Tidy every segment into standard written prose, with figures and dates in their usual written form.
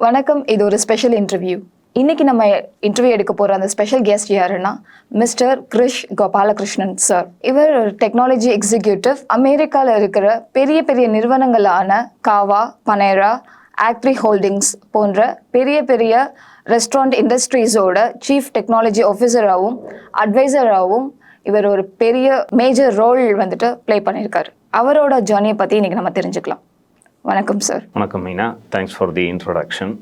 வணக்கம். இது ஒரு ஸ்பெஷல் இன்டர்வியூ. இன்னைக்கு நம்ம இன்டர்வியூ எடுக்க போகிற அந்த ஸ்பெஷல் கெஸ்ட் யாருன்னா மிஸ்டர் கிரிஷ் கோபாலகிருஷ்ணன் சார். இவர் ஒரு டெக்னாலஜி எக்ஸிக்யூட்டிவ். அமெரிக்காவில் இருக்கிற பெரிய பெரிய நிறுவனங்களான காவா, பனேரா, ஆக்ட்ரி ஹோல்டிங்ஸ் போன்ற பெரிய பெரிய ரெஸ்டாரண்ட் இண்டஸ்ட்ரீஸோட சீஃப் டெக்னாலஜி ஆஃபீஸராகவும் அட்வைசராகவும் இவர் ஒரு பெரிய மேஜர் ரோல் வந்துட்டு ப்ளே பண்ணியிருக்காரு. அவரோட ஜேர்னியை பற்றி இன்னைக்கு நம்ம தெரிஞ்சுக்கலாம். வணக்கம் சார். வணக்கம் Meena, thanks for the introduction.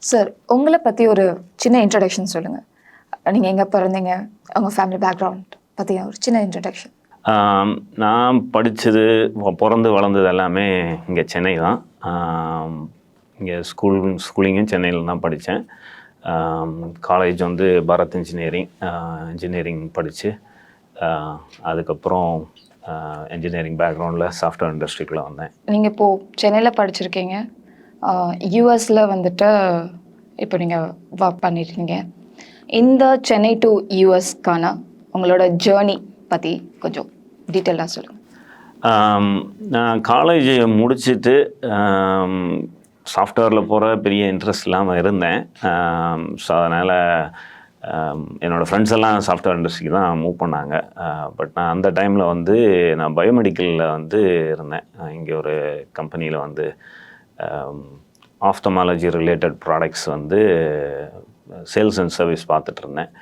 Sir, உங்களை பற்றி ஒரு சின்ன இன்ட்ரடக்ஷன் சொல்லுங்கள். நீங்கள் எங்கே பிறந்தீங்க, உங்கள் ஃபேமிலி பேக்ரவுண்ட் பற்றி ஒரு சின்ன இன்ட்ரடக்ஷன். நான் படித்தது, பிறந்து வளர்ந்தது எல்லாமே இங்கே சென்னை தான். இங்கே ஸ்கூலிங்கும் சென்னையில் தான் படித்தேன். காலேஜ் வந்து பாரத் இன்ஜினியரிங் படித்து அதுக்கப்புறம் இன்ஜினியரிங் பேக்ரவுண்டில் சாஃப்ட்வேர் இண்டஸ்ட்ரிக்குள்ளே வந்தேன். நீங்கள் இப்போது சென்னையில் படிச்சிருக்கீங்க, யூஎஸில் வந்துட்டு இப்போ நீங்கள் ஒர்க் பண்ணியிருக்கீங்க. இந்த சென்னை டு யூஎஸ்க்கான உங்களோட ஜேர்னி பற்றி கொஞ்சம் டீட்டெயிலாக சொல்லுங்கள். நான் காலேஜ் முடிச்சுட்டு சாஃப்ட்வேரில் போகிற பெரிய இன்ட்ரெஸ்ட் இல்லாமல் இருந்தேன். ஸோ அதனால் என்னோடய ஃப்ரெண்ட்ஸ் எல்லாம் சாஃப்ட்வேர் இண்டஸ்ட்ரிக்கு தான் மூவ் பண்ணாங்க. பட் நான் அந்த டைமில் வந்து நான் பயோமெடிக்கலில் வந்து இருந்தேன். இங்கே ஒரு கம்பெனியில் வந்து ஆஃப்தமாலஜி ரிலேட்டட் ப்ராடக்ட்ஸ் வந்து சேல்ஸ் அண்ட் சர்வீஸ் பார்த்துட்டு இருந்தேன்.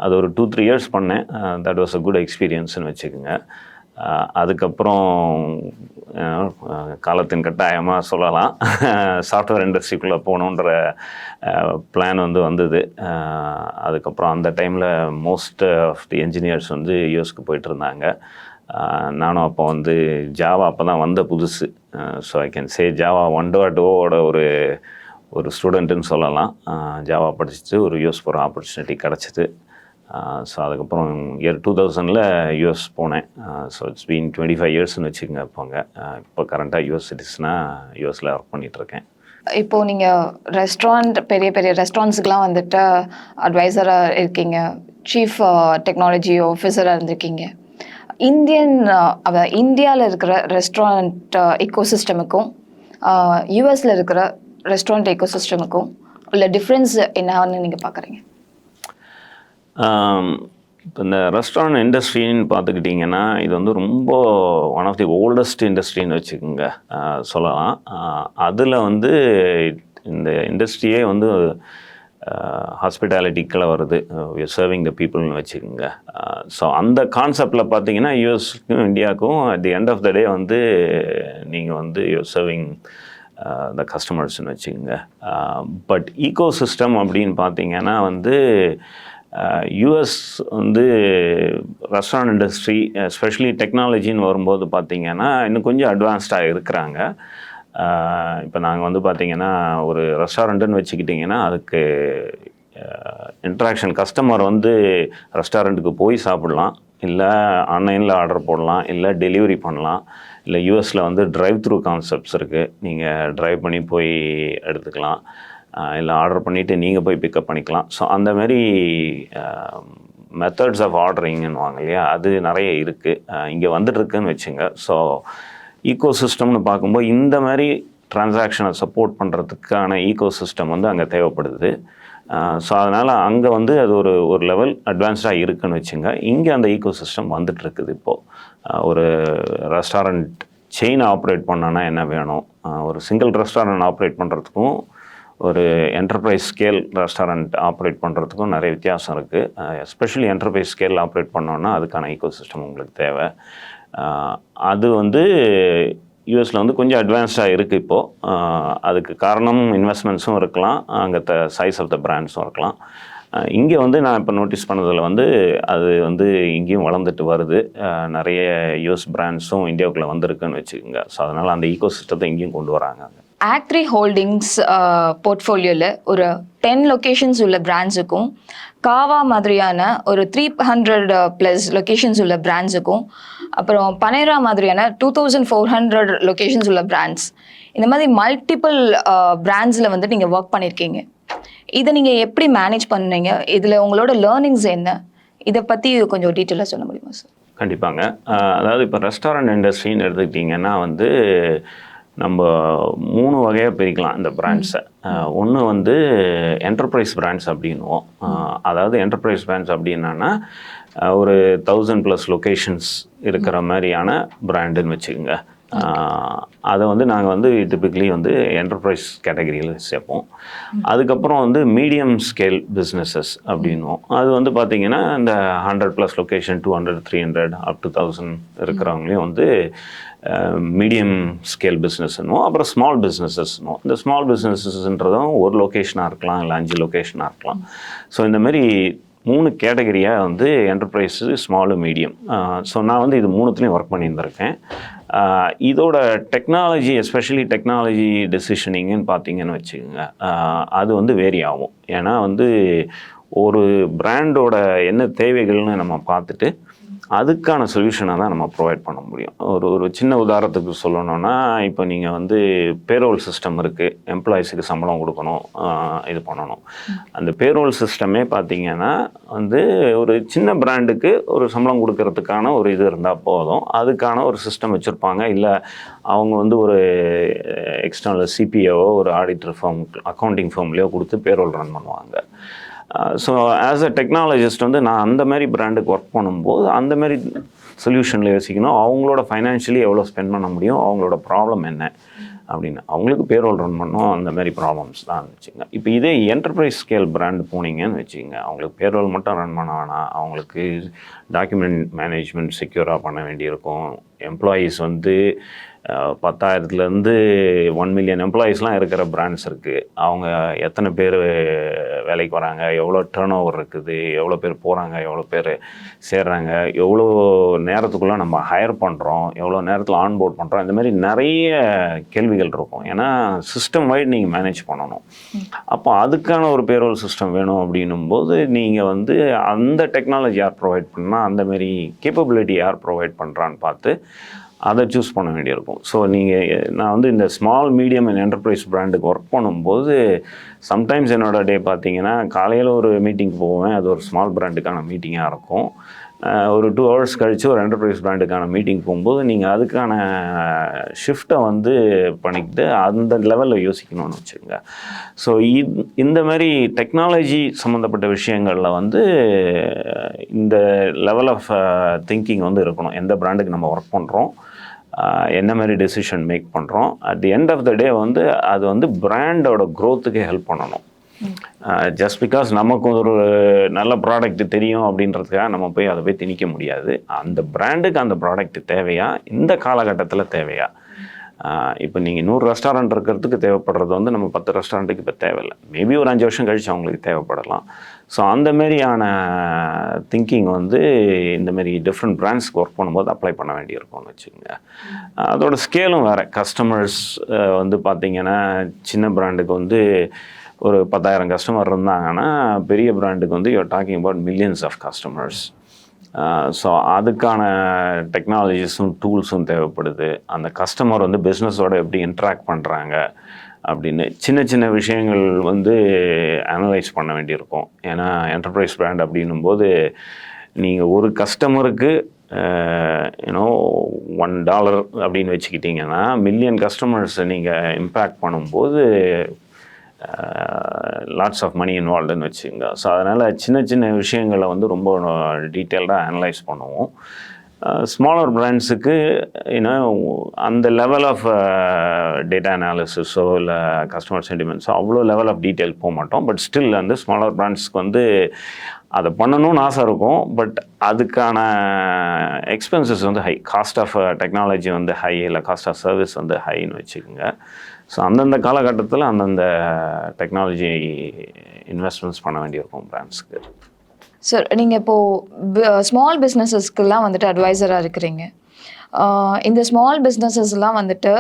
அது ஒரு 2-3 இயர்ஸ் பண்ணேன். தட் வாஸ் அ குட் எக்ஸ்பீரியன்ஸ்னு வச்சுக்கோங்க. அதுக்கப்புறம் காலத்தின் கட்டாயமாக சொல்லலாம், சாஃப்ட்வேர் இண்டஸ்ட்ரிக்குள்ளே போகணுன்ற பிளான் வந்தது. அதுக்கப்புறம் அந்த டைமில் மோஸ்ட் ஆஃப் தி என்ஜினியர்ஸ் வந்து யூஎஸ்க்கு போயிட்டு இருந்தாங்க. நானும் அப்போ வந்து ஜாவா அப்போ தான் வந்த புதுசு. So I can say Java 1.0 ஒரு ஸ்டூடெண்ட்டுன்னு சொல்லலாம். ஜாவா படிச்சுட்டு ஒரு யூஎஸ் போகிற ஆப்பர்ச்சுனிட்டி கிடச்சிது. ஸோ அதுக்கப்புறம் இயர் 2000 யூஎஸ் போனேன். ஸோ இட்ஸ் பீன் 25 இயர்ஸ்னு வச்சுக்கோங்க. இப்போ கரண்ட்டாக யூஎஸ் சிட்டிசனாக யூஎஸில் ஒர்க் பண்ணிகிட்ருக்கேன். இப்போது நீங்கள் பெரிய பெரிய ரெஸ்டாரண்ட்ஸுக்கெலாம் வந்துட்டு அட்வைசராக இருக்கீங்க, சீஃப் டெக்னாலஜி ஆஃபீஸராக இருந்திருக்கீங்க. இந்தியாவில் இருக்கிற ரெஸ்டாரண்ட் எக்கோசிஸ்டமுக்கும் யூஎஸில் இருக்கிற ரெஸ்டாரண்ட் எக்கோசிஸ்டமுக்கும் உள்ள டிஃப்ரென்ஸ் என்னன்னு நீங்கள் பார்க்குறீங்க? இப்போ இந்த ரெஸ்டாரண்ட் இண்டஸ்ட்ரின்னு பார்த்துக்கிட்டிங்கன்னா இது வந்து ரொம்ப ஒன் ஆஃப் தி ஓல்டஸ்ட் இண்டஸ்ட்ரின்னு வச்சுக்கோங்க சொல்லலாம். அதில் வந்து இந்த இண்டஸ்ட்ரியே வந்து ஹாஸ்பிட்டாலிட்டிக்கில் வருது, சர்விங் த பீப்புள்னு வச்சுக்கோங்க. ஸோ அந்த கான்செப்டில் பார்த்தீங்கன்னா யூஎஸ்க்கும் இந்தியாவுக்கும் at the end of the day வந்து நீங்கள் வந்து சர்விங் த கஸ்டமர்ஸ்னு வச்சுக்கோங்க. பட் ஈகோ சிஸ்டம் அப்படின்னு பார்த்தீங்கன்னா வந்து யூஎஸ் வந்து ரெஸ்டாரண்ட் இண்டஸ்ட்ரி எஸ்பெஷலி டெக்னாலஜின்னு வரும்போது பார்த்திங்கன்னா இன்னும் கொஞ்சம் அட்வான்ஸ்டாக இருக்கிறாங்க. இப்போ நாங்கள் வந்து பார்த்திங்கன்னா ஒரு ரெஸ்டாரண்ட்டுன்னு வச்சுக்கிட்டிங்கன்னா அதுக்கு இன்ட்ராக்ஷன், கஸ்டமர் வந்து ரெஸ்டாரண்ட்டுக்கு போய் சாப்பிட்லாம், இல்லை ஆன்லைனில் ஆர்டர் போடலாம், இல்லை டெலிவரி பண்ணலாம், இல்லை யூஎஸில் வந்து ட்ரைவ் த்ரூ கான்செப்ட்ஸ் இருக்குது. நீங்கள் ட்ரைவ் பண்ணி போய் எடுத்துக்கலாம், இல்லை ஆர்டர் பண்ணிவிட்டு நீங்கள் போய் பிக்கப் பண்ணிக்கலாம். ஸோ அந்த மாதிரி மெத்தட்ஸ் ஆஃப் ஆர்டரிங்னு வாங்க இல்லையா, அது நிறைய இருக்குது, இங்கே வந்துட்டுருக்குன்னு வச்சுங்க. ஸோ ஈகோ சிஸ்டம்னு பார்க்கும்போது இந்த மாதிரி ட்ரான்சாக்ஷனை சப்போர்ட் பண்ணுறதுக்கான ஈகோ சிஸ்டம் வந்து அங்கே தேவைப்படுது. ஸோ அதனால் அங்கே வந்து அது ஒரு லெவல் அட்வான்ஸ்டாக இருக்குதுன்னு வச்சுங்க. இங்கே அந்த ஈகோ சிஸ்டம் வந்துட்டுருக்குது. இப்போது ஒரு ரெஸ்டாரண்ட் செயின் ஆப்ரேட் பண்ணோன்னா என்ன வேணும், ஒரு சிங்கிள் ரெஸ்டாரண்ட் ஆப்ரேட் பண்ணுறதுக்கும் ஒரு என்டர்பிரைஸ் ஸ்கேல் ரெஸ்டாரண்ட் ஆப்ரேட் பண்ணுறதுக்கும் நிறைய வித்தியாசம் இருக்குது. எஸ்பெஷலி என்டர்பிரைஸ் ஸ்கேல் ஆப்ரேட் பண்ணோன்னா அதுக்கான ஈகோ சிஸ்டம் உங்களுக்கு தேவை. அது வந்து யூஎஸில் வந்து கொஞ்சம் அட்வான்ஸ்டாக இருக்குது இப்போது. அதுக்கு காரணம் இன்வெஸ்ட்மெண்ட்ஸும் இருக்கலாம், அங்கே சைஸ் ஆஃப் த பிராண்ட்ஸும் இருக்கலாம். இங்கே வந்து நான் இப்போ நோட்டீஸ் பண்ணதில் வந்து அது வந்து இங்கேயும் வளர்ந்துட்டு வருது. நிறைய யூஎஸ் பிராண்ட்ஸும் இந்தியாவுக்குள்ளே வந்திருக்குன்னு வச்சுக்கோங்க. ஸோ அதனால் அந்த ஈகோ சிஸ்டத்தை இங்கேயும் கொண்டு வராங்க. ஆக்ட்ரி ஹோல்டிங்ஸ் போர்ட்ஃபோலியோவில் ஒரு 10 லொக்கேஷன்ஸ் உள்ள பிராண்ட்ஸுக்கும், காவா மாதிரியான ஒரு 300+ லொக்கேஷன்ஸ் உள்ள பிராண்ட்ஸுக்கும், அப்புறம் பனேரா மாதிரியான 2400 லொக்கேஷன்ஸ் உள்ள பிராண்ட்ஸ், இந்த மாதிரி மல்டிபிள் பிராண்ட்ஸில் வந்து நீங்கள் ஒர்க் பண்ணியிருக்கீங்க. இதை நீங்கள் எப்படி மேனேஜ் பண்ணீங்க? இதில் உங்களோட லேர்னிங்ஸ் என்ன? இதை பற்றி கொஞ்சம் டீட்டெயிலாக சொல்ல முடியுமா சார்? கண்டிப்பாங்க. அதாவது இப்போ ரெஸ்டாரண்ட் இண்டஸ்ட்ரின்னு எடுத்துக்கிட்டிங்கன்னா வந்து நம்ம 3 வகையாக பிரிக்கலாம் இந்த பிராண்ட்ஸை. ஒன்று வந்து என்டர்பிரைஸ் பிராண்ட்ஸ் அப்படின்னுவோம். அதாவது என்டர்பிரைஸ் பிராண்ட்ஸ் அப்படின்னா ஒரு 1000+ லொக்கேஷன்ஸ் இருக்கிற மாதிரியான பிராண்டுன்னு வச்சுக்கோங்க. அதை வந்து நாங்கள் வந்து டிப்பிக்கலி வந்து என்டர்பிரைஸ் கேட்டகரியில் சேர்ப்போம். அதுக்கப்புறம் வந்து மீடியம் ஸ்கேல் பிஸ்னஸஸ் அப்படின்னுவோம். அது வந்து பார்த்திங்கன்னா இந்த 100+ லொக்கேஷன் 200, 300 up to 1000 இருக்கிறவங்களையும் வந்து மீடியம் ஸ்கேல் பிஸ்னஸ்னுவோம். அப்புறம் ஸ்மால் பிஸ்னஸஸ்னுவோம். இந்த ஸ்மால் பிஸ்னஸஸ்ன்றதும் ஒரு லொக்கேஷனாக இருக்கலாம், இல்லை 5 லொக்கேஷனாக இருக்கலாம். ஸோ இந்த மாதிரி 3 கேட்டகரியாக வந்து என்டர்பிரைஸு, ஸ்மாலு, மீடியம். ஸோ நான் வந்து இது 3த்துலேயும் ஒர்க் பண்ணியிருந்திருக்கேன். இதோட டெக்னாலஜி, எஸ்பெஷலி டெக்னாலஜி டெசிஷனிங்குன்னு பார்த்தீங்கன்னு வச்சுக்கோங்க, அது வந்து வேரி ஆகும். ஏன்னா வந்து ஒரு பிராண்டோட என்ன தேவைகள்னு நம்ம பார்த்துட்டு அதுக்கான சொல்யூஷனை தான் நம்ம ப்ரொவைட் பண்ண முடியும். ஒரு சின்ன உதாரணத்துக்கு சொல்லணும்னா, இப்போ நீங்கள் வந்து பேரோல் சிஸ்டம் இருக்குது, எம்ப்ளாயீஸுக்கு சம்பளம் கொடுக்கணும், இது பண்ணணும். அந்த பேரோல் சிஸ்டமே பார்த்தீங்கன்னா வந்து ஒரு சின்ன பிராண்டுக்கு ஒரு சம்பளம் கொடுக்கறதுக்கான ஒரு இது இருந்தால் போதும். அதுக்கான ஒரு சிஸ்டம் வச்சுருப்பாங்க. இல்லை அவங்க வந்து ஒரு எக்ஸ்டர்னல் சிபிஓவோ ஒரு ஆடிட்டர் ஃபார்ம், அக்கௌண்டிங் ஃபார்ம்லேயோ கொடுத்து பேரோல் ரன் பண்ணுவாங்க. ஸோ ஆஸ் அ டெக்னாலஜிஸ்ட் வந்து நான் அந்த மாதிரி பிராண்டுக்கு ஒர்க் பண்ணும்போது அந்த மாதிரி சொல்யூஷனில் யோசிக்கணும். அவங்களோட ஃபைனான்ஷியலி எவ்வளோ ஸ்பெண்ட் பண்ண முடியும், அவங்களோட ப்ராப்ளம் என்ன அப்படின்னு, அவங்களுக்கு பேரோல் ரன் பண்ணணும், அந்த மாதிரி ப்ராப்ளம்ஸ் தான் வச்சுங்க. இப்போ இதே என்டர்பிரைஸ் ஸ்கேல் பிராண்டு போனீங்கன்னு வச்சுங்க, அவங்களுக்கு பேரோல் மட்டும் ரன் பண்ண வேணாம், அவங்களுக்கு டாக்குமெண்ட் மேனேஜ்மெண்ட் செக்யூராக பண்ண வேண்டியிருக்கும். எம்ப்ளாயீஸ் வந்து 10,000லேருந்து 1 மில்லியன் எம்ப்ளாயீஸ்லாம் இருக்கிற பிராண்ட்ஸ் இருக்குது. அவங்க எத்தனை பேர் வேலைக்கு வராங்க, எவ்வளோ டர்ன் ஓவர் இருக்குது, எவ்வளோ பேர் போகிறாங்க, எவ்வளோ பேர் சேர்றாங்க, எவ்வளோ நேரத்துக்குள்ளே நம்ம ஹையர் பண்ணுறோம், எவ்வளோ நேரத்தில் ஆன்போர்ட் பண்ணுறோம், இந்த மாதிரி நிறைய கேள்விகள் இருக்கும். ஏன்னா சிஸ்டம் வைட் நீங்கள் மேனேஜ் பண்ணணும். அப்போ அதுக்கான ஒரு பேரோல் சிஸ்டம் வேணும் அப்படின்னும் போது நீங்கள் வந்து அந்த டெக்னாலஜி யார் ப்ரொவைட் பண்ணால், அந்த மாதிரி கேப்பபிலிட்டி யார் ப்ரொவைட் பண்ணுறான்னு பார்த்து அதை சூஸ் பண்ண வேண்டியிருக்கும். ஸோ நான் வந்து இந்த ஸ்மால், மீடியம் அண்ட் என்டர்பிரைஸ் பிராண்டுக்கு ஒர்க் பண்ணும்போது சம்டைம்ஸ் என்னோட டே பார்த்தீங்கன்னா, காலையில் ஒரு மீட்டிங் போவேன், அது ஒரு ஸ்மால் பிராண்டுக்கான மீட்டிங்காக இருக்கும். ஒரு 2 hours கழித்து ஒரு என்டர்பிரைஸ் பிராண்டுக்கான மீட்டிங் போகும்போது நீங்கள் அதுக்கான ஷிஃப்ட்டை வந்து பண்ணிக்கிட்டு அந்த லெவலில் யோசிக்கணும்னு வச்சுக்கோங்க. ஸோ இந்த மாதிரி டெக்னாலஜி சம்மந்தப்பட்ட விஷயங்களில் வந்து இந்த லெவல் ஆஃப் திங்கிங் வந்து இருக்கணும். எந்த பிராண்டுக்கு நம்ம ஒர்க் பண்ணுறோம், என்ன மாதிரி டெசிஷன் மேக் பண்ணுறோம், at the end of the day வந்து அது வந்து பிராண்டோட க்ரோத்துக்கு ஹெல்ப் பண்ணணும். ஜஸ்ட் பிகாஸ் நமக்கு ஒரு நல்ல ப்ராடக்ட் தெரியும் அப்படின்றதுக்காக நம்ம போய் அதை போய் திணிக்க முடியாது. அந்த பிராண்டுக்கு அந்த ப்ராடக்ட் தேவையா, இந்த காலகட்டத்தில் தேவையா. இப்போ நீங்கள் 100 ரெஸ்டாரண்ட் இருக்கிறதுக்கு தேவைப்படுறது வந்து நம்ம 10 ரெஸ்டாரண்ட்டுக்கு இப்போ தேவையில்லை. மேபி ஒரு 5 வருஷம் கழித்து அவங்களுக்கு தேவைப்படலாம். ஸோ அந்த மாதிரியான திங்கிங் வந்து இந்த மாதிரி டிஃப்ரெண்ட் பிராண்ட்ஸ்க்கு ஒர்க் பண்ணும்போது அப்ளை பண்ண வேண்டியிருக்கும்னு வச்சுக்கோங்க. அதோட ஸ்கேலும் வேறு. கஸ்டமர்ஸ் வந்து பார்த்திங்கன்னா, சின்ன பிராண்டுக்கு வந்து ஒரு 10,000 கஸ்டமர் இருந்தாங்கன்னா, பெரிய பிராண்டுக்கு வந்து you're talking about millions of customers. So அதுக்கான டெக்னாலஜிஸும் டூல்ஸும் தேவைப்படுது. அந்த கஸ்டமர் வந்து பிஸ்னஸோட எப்படி இன்ட்ராக்ட் பண்ணுறாங்க அப்படின்னு சின்ன சின்ன விஷயங்கள் வந்து அனலைஸ் பண்ண வேண்டியிருக்கும். ஏன்னா என்டர்பிரைஸ் பிராண்ட் அப்படின்னும்போது நீங்கள் ஒரு கஸ்டமருக்கு $1 அப்படின்னு வச்சுக்கிட்டிங்கன்னா, மில்லியன் கஸ்டமர்ஸை நீங்கள் இம்பேக்ட் பண்ணும்போது லாட்ஸ் ஆஃப் மணி இன்வால்வ்டுன்னு வச்சுங்க. ஸோ அதனால் சின்ன சின்ன விஷயங்களை வந்து ரொம்ப டீட்டெயில்டாக அனலைஸ் பண்ணுவோம். ஸ்மாலர் பிராண்ட்ஸுக்கு அந்த லெவல் ஆஃப் டேட்டா அனாலிசிஸோ இல்லை கஸ்டமர் சென்டிமெண்ட்ஸோ அவ்வளோ லெவல் ஆஃப் டீட்டெயில் போக மாட்டோம். பட் ஸ்டில் வந்து ஸ்மாலர் பிராண்ட்ஸ்க்கு வந்து அதை பண்ணணும்னு ஆசை இருக்கும். பட் அதுக்கான எக்ஸ்பென்சஸ் வந்து ஹை, காஸ்ட் ஆஃப் டெக்னாலஜி வந்து ஹை, இல்லை காஸ்ட் ஆஃப் சர்வீஸ் வந்து ஹைன்னு வச்சுக்கோங்க. ஸோ அந்தந்த காலகட்டத்தில் அந்தந்த டெக்னாலஜி இன்வெஸ்ட்மெண்ட்ஸ் பண்ண வேண்டியிருக்கும் பிராண்ட்ஸ்க்கு. சார், நீங்கள் இப்போது ஸ்மால் பிஸ்னஸஸ்க்கெல்லாம் வந்துட்டு அட்வைசராக இருக்கிறீங்க. இந்த ஸ்மால் பிஸ்னஸஸ்லாம் வந்துட்டு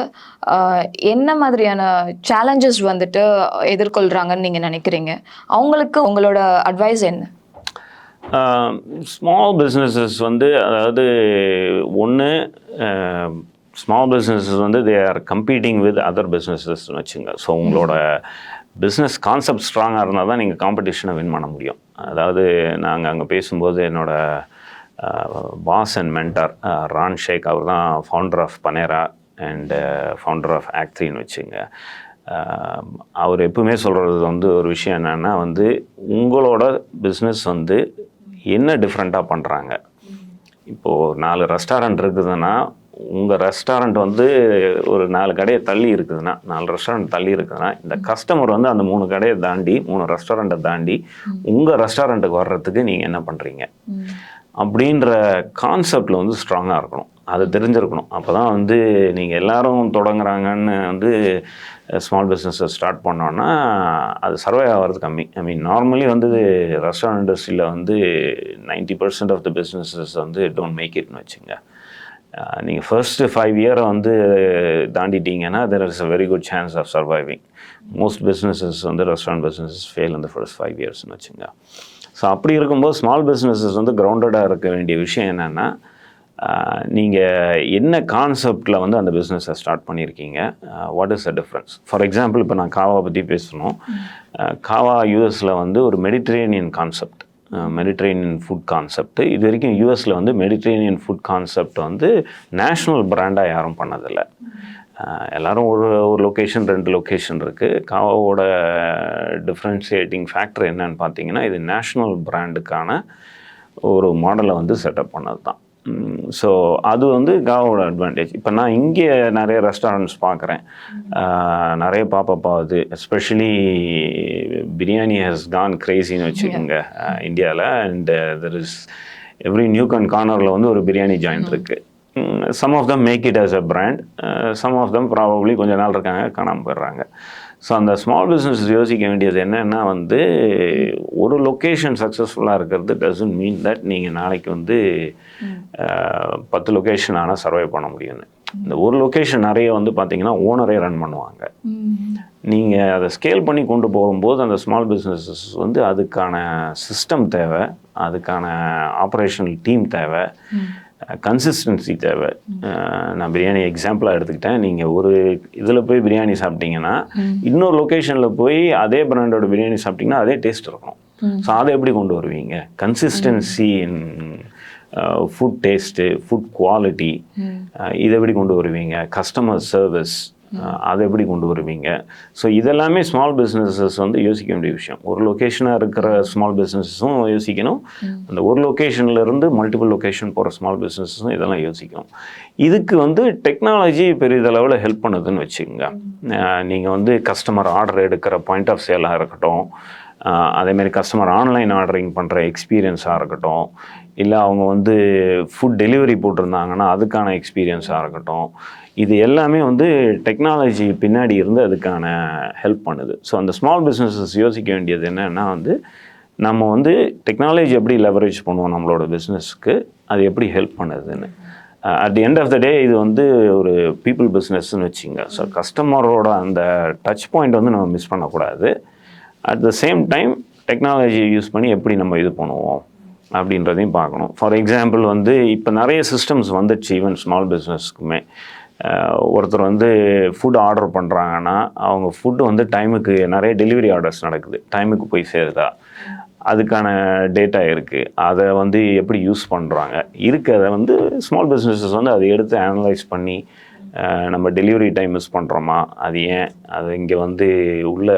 என்ன மாதிரியான சேலஞ்சஸ் வந்துட்டு எதிர்கொள்கிறாங்கன்னு நீங்கள் நினைக்கிறீங்க? அவங்களுக்கு உங்களோட அட்வைஸ் என்ன? ஸ்மால் பிஸ்னஸஸ் வந்து, அதாவது ஒன்று, ஸ்மால் பிஸ்னஸஸ் வந்து they are competing with other பிஸ்னஸஸ்ன்னு வச்சுங்க. ஸோ உங்களோட பிஸ்னஸ் கான்செப்ட் ஸ்ட்ராங்காக இருந்தால் தான் நீங்கள் காம்படிஷனை வின் பண்ண முடியும். அதாவது நாங்கள் அங்கே பேசும்போது என்னோடய boss and mentor Ron Shaich, அவர் தான் founder of Panera. And founder of ஆக்ட்3ன்னு வச்சுங்க. அவர் எப்பவுமே சொல்கிறது வந்து ஒரு விஷயம் என்னென்னா வந்து உங்களோட பிஸ்னஸ் வந்து என்ன டிஃப்ரெண்ட்டாக பண்ணுறாங்க. இப்போது 4 ரெஸ்டாரண்ட் இருக்குதுன்னா உங்கள் ரெஸ்டாரண்ட் வந்து ஒரு 4 கடையை தள்ளி இருக்குதுன்னா 4 ரெஸ்டாரண்ட் தள்ளி இருக்குதுன்னா இந்த கஸ்டமர் வந்து அந்த 3 கடையை தாண்டி 3 ரெஸ்டாரண்ட்டை தாண்டி உங்கள் ரெஸ்டாரண்ட்டுக்கு வர்றதுக்கு நீங்கள் என்ன பண்ணுறீங்க அப்படின்ற கான்செப்டில் வந்து ஸ்ட்ராங்காக இருக்கணும். அது தெரிஞ்சிருக்கணும். அப்போ தான் வந்து நீங்கள் எல்லோரும் தொடங்குறாங்கன்னு வந்து ஸ்மால் பிஸ்னஸை ஸ்டார்ட் பண்ணோன்னா அது சர்வே ஆகிறது கம்மி. ஐ மீன் நார்மலி வந்து ரெஸ்டாரண்ட் இண்டஸ்ட்ரியில் வந்து 90% ஆஃப் த பிஸ்னஸஸ் வந்து டோன்ட் மேக் இட்னு வச்சுங்க. நீங்கள் ஃபர்ஸ்ட்டு 5 இயரை வந்து தாண்டிட்டீங்கன்னா there is a very good chance of surviving. Most businesses வந்து ரெஸ்டாரண்ட் பிஸ்னஸஸ் ஃபெயில் இந்த ஃபர்ஸ்ட் 5 இயர்ஸ்னு வச்சுங்க. ஸோ அப்படி இருக்கும்போது ஸ்மால் பிஸ்னஸஸ் வந்து கிரவுண்டடாக இருக்க வேண்டிய விஷயம் என்னென்னா நீங்கள் என்ன கான்செப்டில் வந்து அந்த பிஸ்னஸை ஸ்டார்ட் பண்ணியிருக்கீங்க, what is the difference. For example இப்போ நான் காவா பற்றி பேசணும். காவா யூஎஸில் வந்து ஒரு Mediterranean concept, Mediterranean food concept. இது வரைக்கும் யூஎஸில் வந்து மெடிட்ரேனியன் ஃபுட் கான்செப்ட் வந்து நேஷ்னல் பிராண்டாக யாரும் பண்ணதில்லை. எல்லோரும் ஒரு லொக்கேஷன் 2 லொக்கேஷன் இருக்குது. காவாவோட டிஃப்ரென்ஷியேட்டிங் ஃபேக்டர் என்னன்னு பார்த்தீங்கன்னா இது நேஷ்னல் பிராண்டுக்கான ஒரு மாடலை வந்து செட்டப் பண்ணது தான். ஸோ அது வந்து காவாவோட அட்வான்டேஜ். இப்போ நான் இங்கே நிறைய ரெஸ்டாரண்ட்ஸ் பார்க்குறேன், நிறைய பாப்பப்பாகுது. எஸ்பெஷலி பிரியாணி ஹஸ் கான் கிரேசின்னு வச்சுக்கோங்க இந்தியாவில். And there is every nook and கார்னரில் வந்து ஒரு பிரியாணி ஜாயிண்ட் இருக்குது. Some of them make it as a brand, some of them probably கொஞ்ச நாள் இருக்காங்க, காணாமல் போயிடுறாங்க. ஸோ அந்த ஸ்மால் பிஸ்னஸ் யோசிக்க வேண்டியது என்னென்னா வந்து ஒரு லொக்கேஷன் சக்ஸஸ்ஃபுல்லாக இருக்கிறது டசன்ட் மீன் தட் நீங்கள் நாளைக்கு வந்து 10 லொக்கேஷன் ஆனால் சர்வை பண்ண முடியும்னு. இந்த ஒரு லொக்கேஷன் நிறைய வந்து பார்த்தீங்கன்னா ஓனரே ரன் பண்ணுவாங்க. நீங்கள் அதை ஸ்கேல் பண்ணி கொண்டு போகும்போது அந்த ஸ்மால் பிஸ்னஸஸ் வந்து அதுக்கான சிஸ்டம் தேவை, அதுக்கான ஆப்ரேஷனல் டீம் தேவை, கன்சிஸ்டன்சி தேவை. நான் பிரியாணி எக்ஸாம்பிளாக எடுத்துக்கிட்டேன். நீங்கள் ஒரு இதில் போய் பிரியாணி சாப்பிட்டீங்கன்னா இன்னொரு லொக்கேஷனில் போய் அதே பிராண்டோட பிரியாணி சாப்பிட்டிங்கன்னா அதே டேஸ்ட் இருக்கும். ஸோ அதை எப்படி கொண்டு வருவீங்க? Consistency in food taste, food quality, இதை எப்படி கொண்டு வருவீங்க? கஸ்டமர் சர்வீஸ், அதை எப்படி கொண்டு வருவீங்க? ஸோ இதெல்லாமே ஸ்மால் பிஸ்னஸஸ் வந்து யோசிக்க வேண்டிய விஷயம். ஒரு லொக்கேஷனாக இருக்கிற ஸ்மால் பிஸ்னஸஸும் யோசிக்கணும், அந்த ஒரு லொக்கேஷன்லேருந்து மல்டிபிள் லொக்கேஷன் போகிற ஸ்மால் பிஸ்னஸஸும் இதெல்லாம் யோசிக்கணும். இதுக்கு வந்து டெக்னாலஜி பெரிதளவில் ஹெல்ப் பண்ணுதுன்னு வச்சுக்கோங்க. நீங்கள் வந்து கஸ்டமர் ஆர்டர் எடுக்கிற பாயிண்ட் ஆஃப் சேலாக இருக்கட்டும், அதேமாரி கஸ்டமர் ஆன்லைன் ஆர்டரிங் பண்ணுற எக்ஸ்பீரியன்ஸாக இருக்கட்டும், இல்லை அவங்க வந்து ஃபுட் டெலிவரி போட்டிருந்தாங்கன்னா அதுக்கான எக்ஸ்பீரியன்ஸாக இருக்கட்டும், இது எல்லாமே வந்து டெக்னாலஜி பின்னாடி இருந்து அதுக்கான ஹெல்ப் பண்ணுது. ஸோ அந்த ஸ்மால் பிஸ்னஸஸ் யோசிக்க வேண்டியது என்னன்னா வந்து நம்ம வந்து டெக்னாலஜி எப்படி லெவரேஜ் பண்ணுவோம் நம்மளோட பிஸ்னஸ்க்கு, அது எப்படி ஹெல்ப் பண்ணுதுன்னு. At the end of the day இது வந்து ஒரு பீப்புள் பிஸ்னஸ்ன்னு வச்சுங்க. ஸோ கஸ்டமரோட அந்த டச் பாயிண்ட் வந்து நம்ம மிஸ் பண்ணக்கூடாது. அட் த சேம் டைம் டெக்னாலஜியை யூஸ் பண்ணி எப்படி நம்ம இது பண்ணுவோம் அப்படின்றதையும் பார்க்கணும். ஃபார் எக்ஸாம்பிள் வந்து இப்போ நிறைய சிஸ்டம்ஸ் வந்துடுச்சு ஈவன் ஸ்மால் பிஸ்னஸ்க்குமே. ஒருத்தர் வந்து ஃபுட் ஆர்டர் பண்ணுறாங்கன்னா அவங்க ஃபுட்டு வந்து டைமுக்கு, நிறைய டெலிவரி ஆர்டர்ஸ் நடக்குது, டைமுக்கு போய் சேருதா, அதுக்கான டேட்டா இருக்குது, அதை வந்து எப்படி யூஸ் பண்ணுறாங்க அதை வந்து ஸ்மால் பிஸ்னஸஸ் வந்து அதை எடுத்து அனலைஸ் பண்ணி நம்ம டெலிவரி டைம் மிஸ் பண்ணுறோமா, அது ஏன், அது இங்கே வந்து உள்ள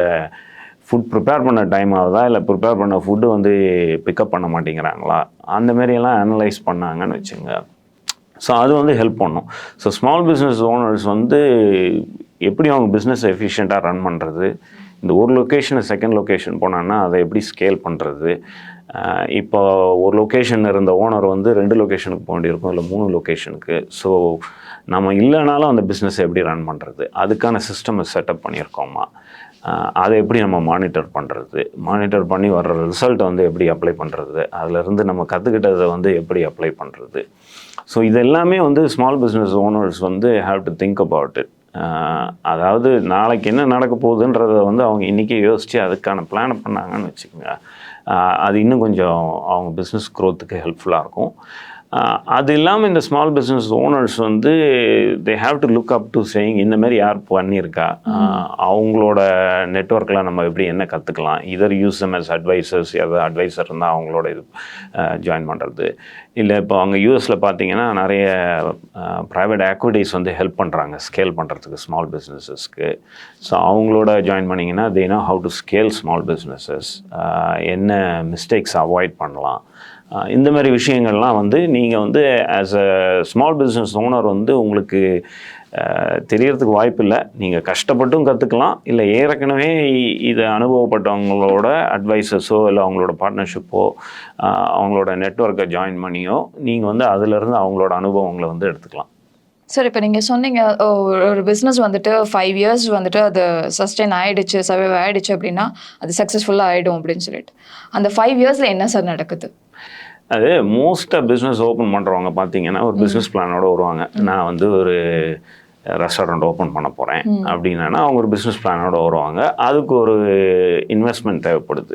ஃபுட் ப்ரிப்பேர் பண்ண டைம் ஆகுதா, இல்லை ப்ரிப்பேர் பண்ண ஃபுட்டு வந்து பிக்கப் பண்ண மாட்டேங்கிறாங்களா, அந்த மாதிரியெல்லாம் அனலைஸ் பண்ணாங்கன்னு வச்சுங்க. ஸோ அது வந்து ஹெல்ப் பண்ணும். ஸோ ஸ்மால் பிஸ்னஸ் ஓனர்ஸ் வந்து எப்படி அவங்க பிஸ்னஸ் எஃபிஷியண்ட்டாக ரன் பண்ணுறது, இந்த ஒரு லொக்கேஷனை செகண்ட் லொக்கேஷன் போனான்னா அதை எப்படி ஸ்கேல் பண்ணுறது. இப்போ ஒரு லொக்கேஷன் இருந்த ஓனர் வந்து 2 லொக்கேஷனுக்கு போக வேண்டியிருக்கும், இல்லை 3 லொக்கேஷனுக்கு. ஸோ நம்ம இல்லைனாலும் அந்த பிஸ்னஸை எப்படி ரன் பண்ணுறது, அதுக்கான சிஸ்டமை செட்டப் பண்ணியிருக்கோமா, அதை எப்படி நம்ம மானிட்டர் பண்ணுறது, மானிட்டர் பண்ணி வர்ற ரிசல்ட்டை வந்து எப்படி அப்ளை பண்ணுறது, அதிலேருந்து நம்ம கற்றுக்கிட்டதை வந்து எப்படி அப்ளை பண்ணுறது. ஸோ இது எல்லாமே வந்து ஸ்மால் பிஸ்னஸ் ஓனர்ஸ் வந்து have to think about it. அதாவது நாளைக்கு என்ன நடக்க போகுதுன்றதை வந்து அவங்க இன்றைக்கே யோசித்து அதுக்கான பிளானை பண்ணாங்கன்னு வச்சுக்கோங்க, அது இன்னும் கொஞ்சம் அவங்க பிஸ்னஸ் க்ரோத்துக்கு ஹெல்ப்ஃபுல்லாக இருக்கும். அது இல்லாமல் இந்த ஸ்மால் பிஸ்னஸ் ஓனர்ஸ் வந்து they have to look up to saying இந்த மாதிரி யார் பண்ணியிருக்கா, அவங்களோட நெட்ஒர்க்கில் நம்ம எப்படி என்ன கற்றுக்கலாம், இதர் யூஸ் தம் as அட்வைசர்ஸ், ஏதாவது அட்வைசர் இருந்தால் அவங்களோட இது ஜாயின் பண்ணுறது. இல்லை இப்போ அவங்க யூஎஸில் பார்த்தீங்கன்னா நிறைய ப்ரைவேட் ஆக்டிவிட்டீஸ் வந்து ஹெல்ப் பண்ணுறாங்க ஸ்கேல் பண்ணுறதுக்கு ஸ்மால் பிஸ்னஸஸ்க்கு. ஸோ அவங்களோட ஜாயின் பண்ணிங்கன்னா they know how to scale small businesses, என்ன மிஸ்டேக்ஸ் அவாய்ட் பண்ணலாம், இந்த மாதிரி விஷயங்கள்லாம் வந்து நீங்கள் வந்து as a small business owner வந்து உங்களுக்கு தெரியறதுக்கு வாய்ப்பு இல்லை. நீங்கள் கஷ்டப்பட்டும் கற்றுக்கலாம், இல்லை ஏற்கனவே இது அனுபவப்பட்டவங்களோட அட்வைசஸோ இல்லை அவங்களோட பார்ட்னர்ஷிப்போ அவங்களோட நெட்வொர்க்கை ஜாயின் பண்ணியோ நீங்கள் வந்து அதிலிருந்து அவங்களோட அனுபவங்களை வந்து எடுத்துக்கலாம். சார், இப்போ நீங்கள் சொன்னீங்க ஒரு பிஸ்னஸ் வந்துட்டு 5 years வந்துட்டு அது சஸ்டெயின் ஆகிடுச்சு, சர்வைவ் ஆகிடுச்சு அப்படின்னா அது சக்ஸஸ்ஃபுல்லாக ஆகிடும் அப்படின்னு சொல்லிட்டு, அந்த 5 yearsல என்ன சார் நடக்குது? அது மோஸ்ட்டாக பிஸ்னஸ் ஓப்பன் பண்ணுறவங்க பார்த்தீங்கன்னா ஒரு பிஸ்னஸ் பிளானோட வருவாங்க. நான் வந்து ஒரு ரெஸ்டாரண்ட் ஓப்பன் பண்ண போகிறேன் அப்படின்னா அவங்க ஒரு பிஸ்னஸ் பிளானோட வருவாங்க. அதுக்கு ஒரு இன்வெஸ்ட்மெண்ட் தேவைப்படுது.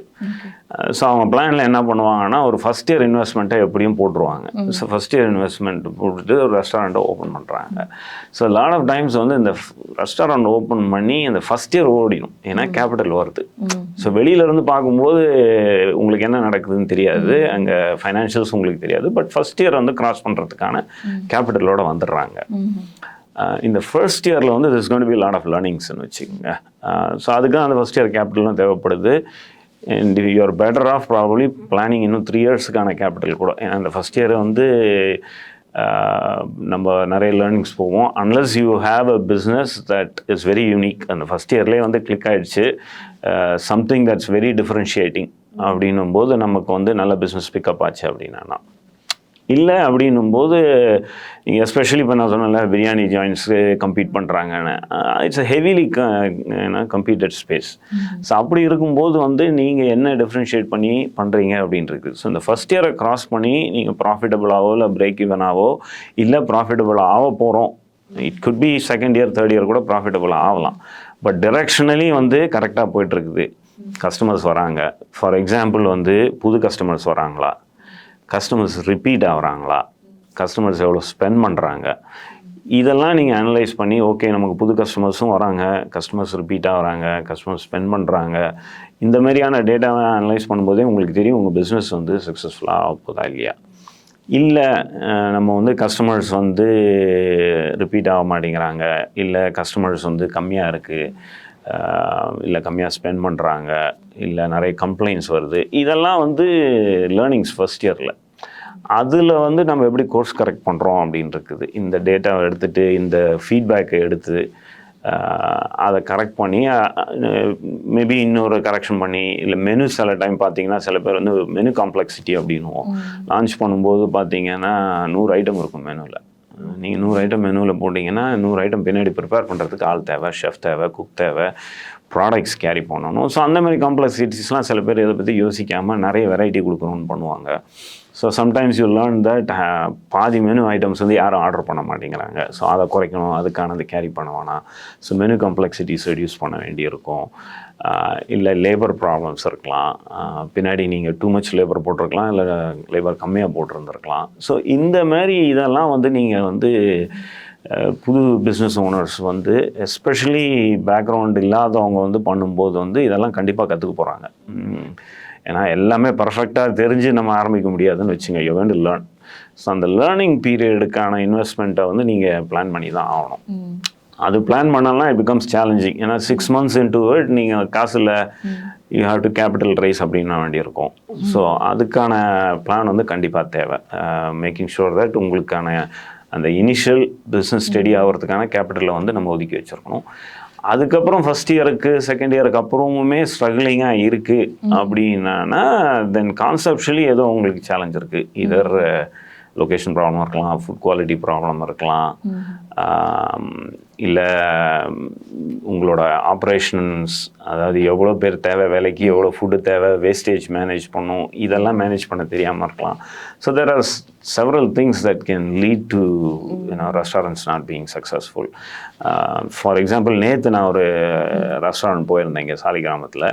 ஸோ அவங்க பிளானில் என்ன பண்ணுவாங்கன்னா ஒரு ஃபஸ்ட் இயர் இன்வெஸ்ட்மெண்ட்டை எப்படியும் போட்டுருவாங்க. ஸோ ஃபஸ்ட் இயர் இன்வெஸ்ட்மெண்ட் போட்டுட்டு ஒரு ரெஸ்டாரண்ட்டை ஓப்பன் பண்ணுறாங்க. ஸோ லாட் ஆஃப் டைம்ஸ் வந்து இந்த ரெஸ்டாரண்ட் ஓப்பன் பண்ணி அந்த ஃபஸ்ட் இயர் ஓடிடும், ஏன்னா கேபிட்டல் வருது. ஸோ வெளியிலேருந்து பார்க்கும்போது உங்களுக்கு என்ன நடக்குதுன்னு தெரியாது, அங்கே ஃபைனான்ஷியல்ஸ் உங்களுக்கு தெரியாது. பட் ஃபஸ்ட் இயர் வந்து கிராஸ் பண்ணுறதுக்கான கேபிட்டலோட வந்துடுறாங்க. இந்த ஃபர்ஸ்ட் இயரில் வந்து this going to be lot of லேர்னிங்ஸ்னு வச்சுக்கோங்க. ஸோ அதுக்கு அந்த ஃபஸ்ட் இயர் கேபிட்டல்லாம் தேவைப்படுது. And you are better off probably planning இன்னும் 3 yearsக்கான கேபிட்டல் கூட. ஏன்னா அந்த ஃபஸ்ட் இயர் வந்து நம்ம நிறைய லேர்னிங்ஸ் போவோம். Unless you have a business that is very unique, அந்த ஃபஸ்ட் இயர்லேயே வந்து கிளிக் ஆகிடுச்சு, சம்திங் தட்ஸ் வெரி டிஃப்ரென்ஷியேட்டிங் அப்படின்னும் போது நமக்கு வந்து நல்ல பிஸ்னஸ் பிக்கப் ஆச்சு அப்படின்னா. இல்லை அப்படின்னும்போது நீங்கள் எஸ்பெஷலி இப்போ நான் சொன்னல பிரியாணி ஜாயின்ஸு கம்பீட் பண்ணுறாங்கன்னு, it's a heavily competed space. So அப்படி இருக்கும்போது வந்து நீங்கள் என்ன டிஃப்ரென்ஷியேட் பண்ணி பண்ணுறீங்க அப்படின்றது. ஸோ இந்த ஃபஸ்ட் இயரை கிராஸ் பண்ணி நீங்கள் ப்ராஃபிட்டபுளாகவோ இல்லை பிரேக் ஈவனாகவோ இல்லை ப்ராஃபிட்டபுளாக ஆக போகிறோம், it could be second year third year கூட ப்ராஃபிட்டபுளாக ஆகலாம். பட் டிரெக்ஷனலி வந்து கரெக்டாக போயிட்டுருக்குது. கஸ்டமர்ஸ் வராங்க, ஃபார் எக்ஸாம்பிள் வந்து புது கஸ்டமர்ஸ் வராங்களா, கஸ்டமர்ஸ் ரிப்பீட் ஆகுறாங்களா, கஸ்டமர்ஸ் எவ்வளோ ஸ்பெண்ட் பண்ணுறாங்க, இதெல்லாம் நீங்கள் அனலைஸ் பண்ணி ஓகே நமக்கு புது கஸ்டமர்ஸும் வராங்க, கஸ்டமர்ஸ் ரிப்பீட் ஆகுறாங்க, கஸ்டமர்ஸ் ஸ்பெண்ட் பண்ணுறாங்க, இந்த மாதிரியான டேட்டாவை அனலைஸ் பண்ணும்போதே உங்களுக்கு தெரியும் உங்கள் பிஸ்னஸ் வந்து சக்ஸஸ்ஃபுல்லாக ஆக போதா இல்லையா. இல்லை நம்ம வந்து கஸ்டமர்ஸ் வந்து ரிப்பீட் ஆக மாட்டேங்கிறாங்க, இல்லை கஸ்டமர்ஸ் வந்து கம்மியாக இருக்குது, இல்லை கம்மியாக ஸ்பெண்ட் பண்ணுறாங்க, இல்லை நிறைய கம்ப்ளைண்ட்ஸ் வருது, இதெல்லாம் வந்து லேர்னிங்ஸ் ஃபஸ்ட் இயரில். அதில் வந்து நம்ம எப்படி கோர்ஸ் கரெக்ட் பண்ணுறோம் அப்படின்னு இருக்குது. இந்த டேட்டாவை எடுத்துகிட்டு இந்த ஃபீட்பேக்கை எடுத்து அதை கரெக்ட் பண்ணி மேபி இன்னொரு கரெக்ஷன் பண்ணி, இல்லை மெனு சில டைம் பார்த்தீங்கன்னா சில பேர் வந்து மெனு காம்ப்ளெக்சிட்டி அப்படின்னுவோம். லான்ச் பண்ணும்போது பார்த்தீங்கன்னா 100 ஐட்டம் இருக்கும் மெனுவில். நீங்கள் 100 ஐட்டம் மெனுவில் போட்டிங்கன்னா 100 ஐட்டம் பின்னாடி ப்ரிப்பேர் பண்ணுறதுக்கு ஆள் தேவை, ஷெஃப் தேவை, குக் தேவை, ப்ராடக்ட்ஸ் கேரி பண்ணணும். ஸோ அந்த மாதிரி காம்ப்ளெக்சிட்டிஸ்லாம் சில பேர் இதை பற்றி யோசிக்காமல் நிறைய வெரைட்டி கொடுக்கணும்னு பண்ணுவாங்க. So sometimes you learn that பாதி மெனு ஐட்டம்ஸ் வந்து யாரும் ஆர்டர் பண்ண மாட்டேங்கிறாங்க. ஸோ அதை குறைக்கணும், அதுக்கானது கேரி பண்ண வேணாம். ஸோ மெனு காம்ப்ளெக்சிட்டிஸ் ரெடியூஸ் பண்ண வேண்டியிருக்கும். இல்லை லேபர் ப்ராப்ளம்ஸ் இருக்கலாம், பின்னாடி நீங்கள் டூ மச் லேபர் போட்டிருக்கலாம், இல்லை லேபர் கம்மியாக போட்டிருந்துருக்கலாம். ஸோ இந்த மாதிரி இதெல்லாம் வந்து நீங்கள் வந்து புது பிஸ்னஸ் ஓனர்ஸ் வந்து எஸ்பெஷலி பேக்ரவுண்ட் இல்லாதவங்க வந்து பண்ணும்போது வந்து இதெல்லாம் கண்டிப்பாக கற்றுக்க போகிறாங்க. ஏன்னா எல்லாமே பர்ஃபெக்டாக தெரிஞ்சு நம்ம ஆரம்பிக்க முடியாதுன்னு வச்சுங்க. You want to learn. So அந்த லேர்னிங் பீரியடுக்கான இன்வெஸ்ட்மெண்ட்டை வந்து நீங்கள் பிளான் பண்ணி தான் ஆகணும். அது பிளான் பண்ணலாம் இட் பிகம்ஸ் சேலஞ்சிங். ஏன்னா 6 months into it நீங்கள் காசில் you have to capital rice அப்படின்னா வேண்டியிருக்கும். ஸோ அதுக்கான பிளான் வந்து கண்டிப்பாக தேவை. மேக்கிங் ஷுர் தட் உங்களுக்கான அந்த இனிஷியல் பிஸ்னஸ் ஸ்டடி ஆகிறதுக்கான கேபிட்டலை வந்து நம்ம ஒதுக்கி வச்சுருக்கணும். அதுக்கப்புறம் ஃபஸ்ட் இயருக்கு செகண்ட் இயருக்கு அப்புறமுமே ஸ்ட்ரகிளிங்காக இருக்குது அப்படின்னா தென் கான்செப்ஷுவலி ஏதோ உங்களுக்கு சேலஞ்ச் இருக்குது. இதர் லொக்கேஷன் ப்ராப்ளம் இருக்கலாம், ஃபுட் குவாலிட்டி ப்ராப்ளம் இருக்கலாம், இல்லை உங்களோட ஆப்ரேஷன்ஸ், அதாவது எவ்வளோ பேர் தேவை வேலைக்கு, எவ்வளோ ஃபுட்டு தேவை, வேஸ்டேஜ் மேனேஜ் பண்ணும், இதெல்லாம் மேனேஜ் பண்ண தெரியாமல் இருக்கலாம். So there are several things that can lead to restaurants not being successful. For example நேற்று நான் ஒரு ரெஸ்டாரண்ட் போயிருந்தேன் இங்கே சாலிகிராமத்தில்.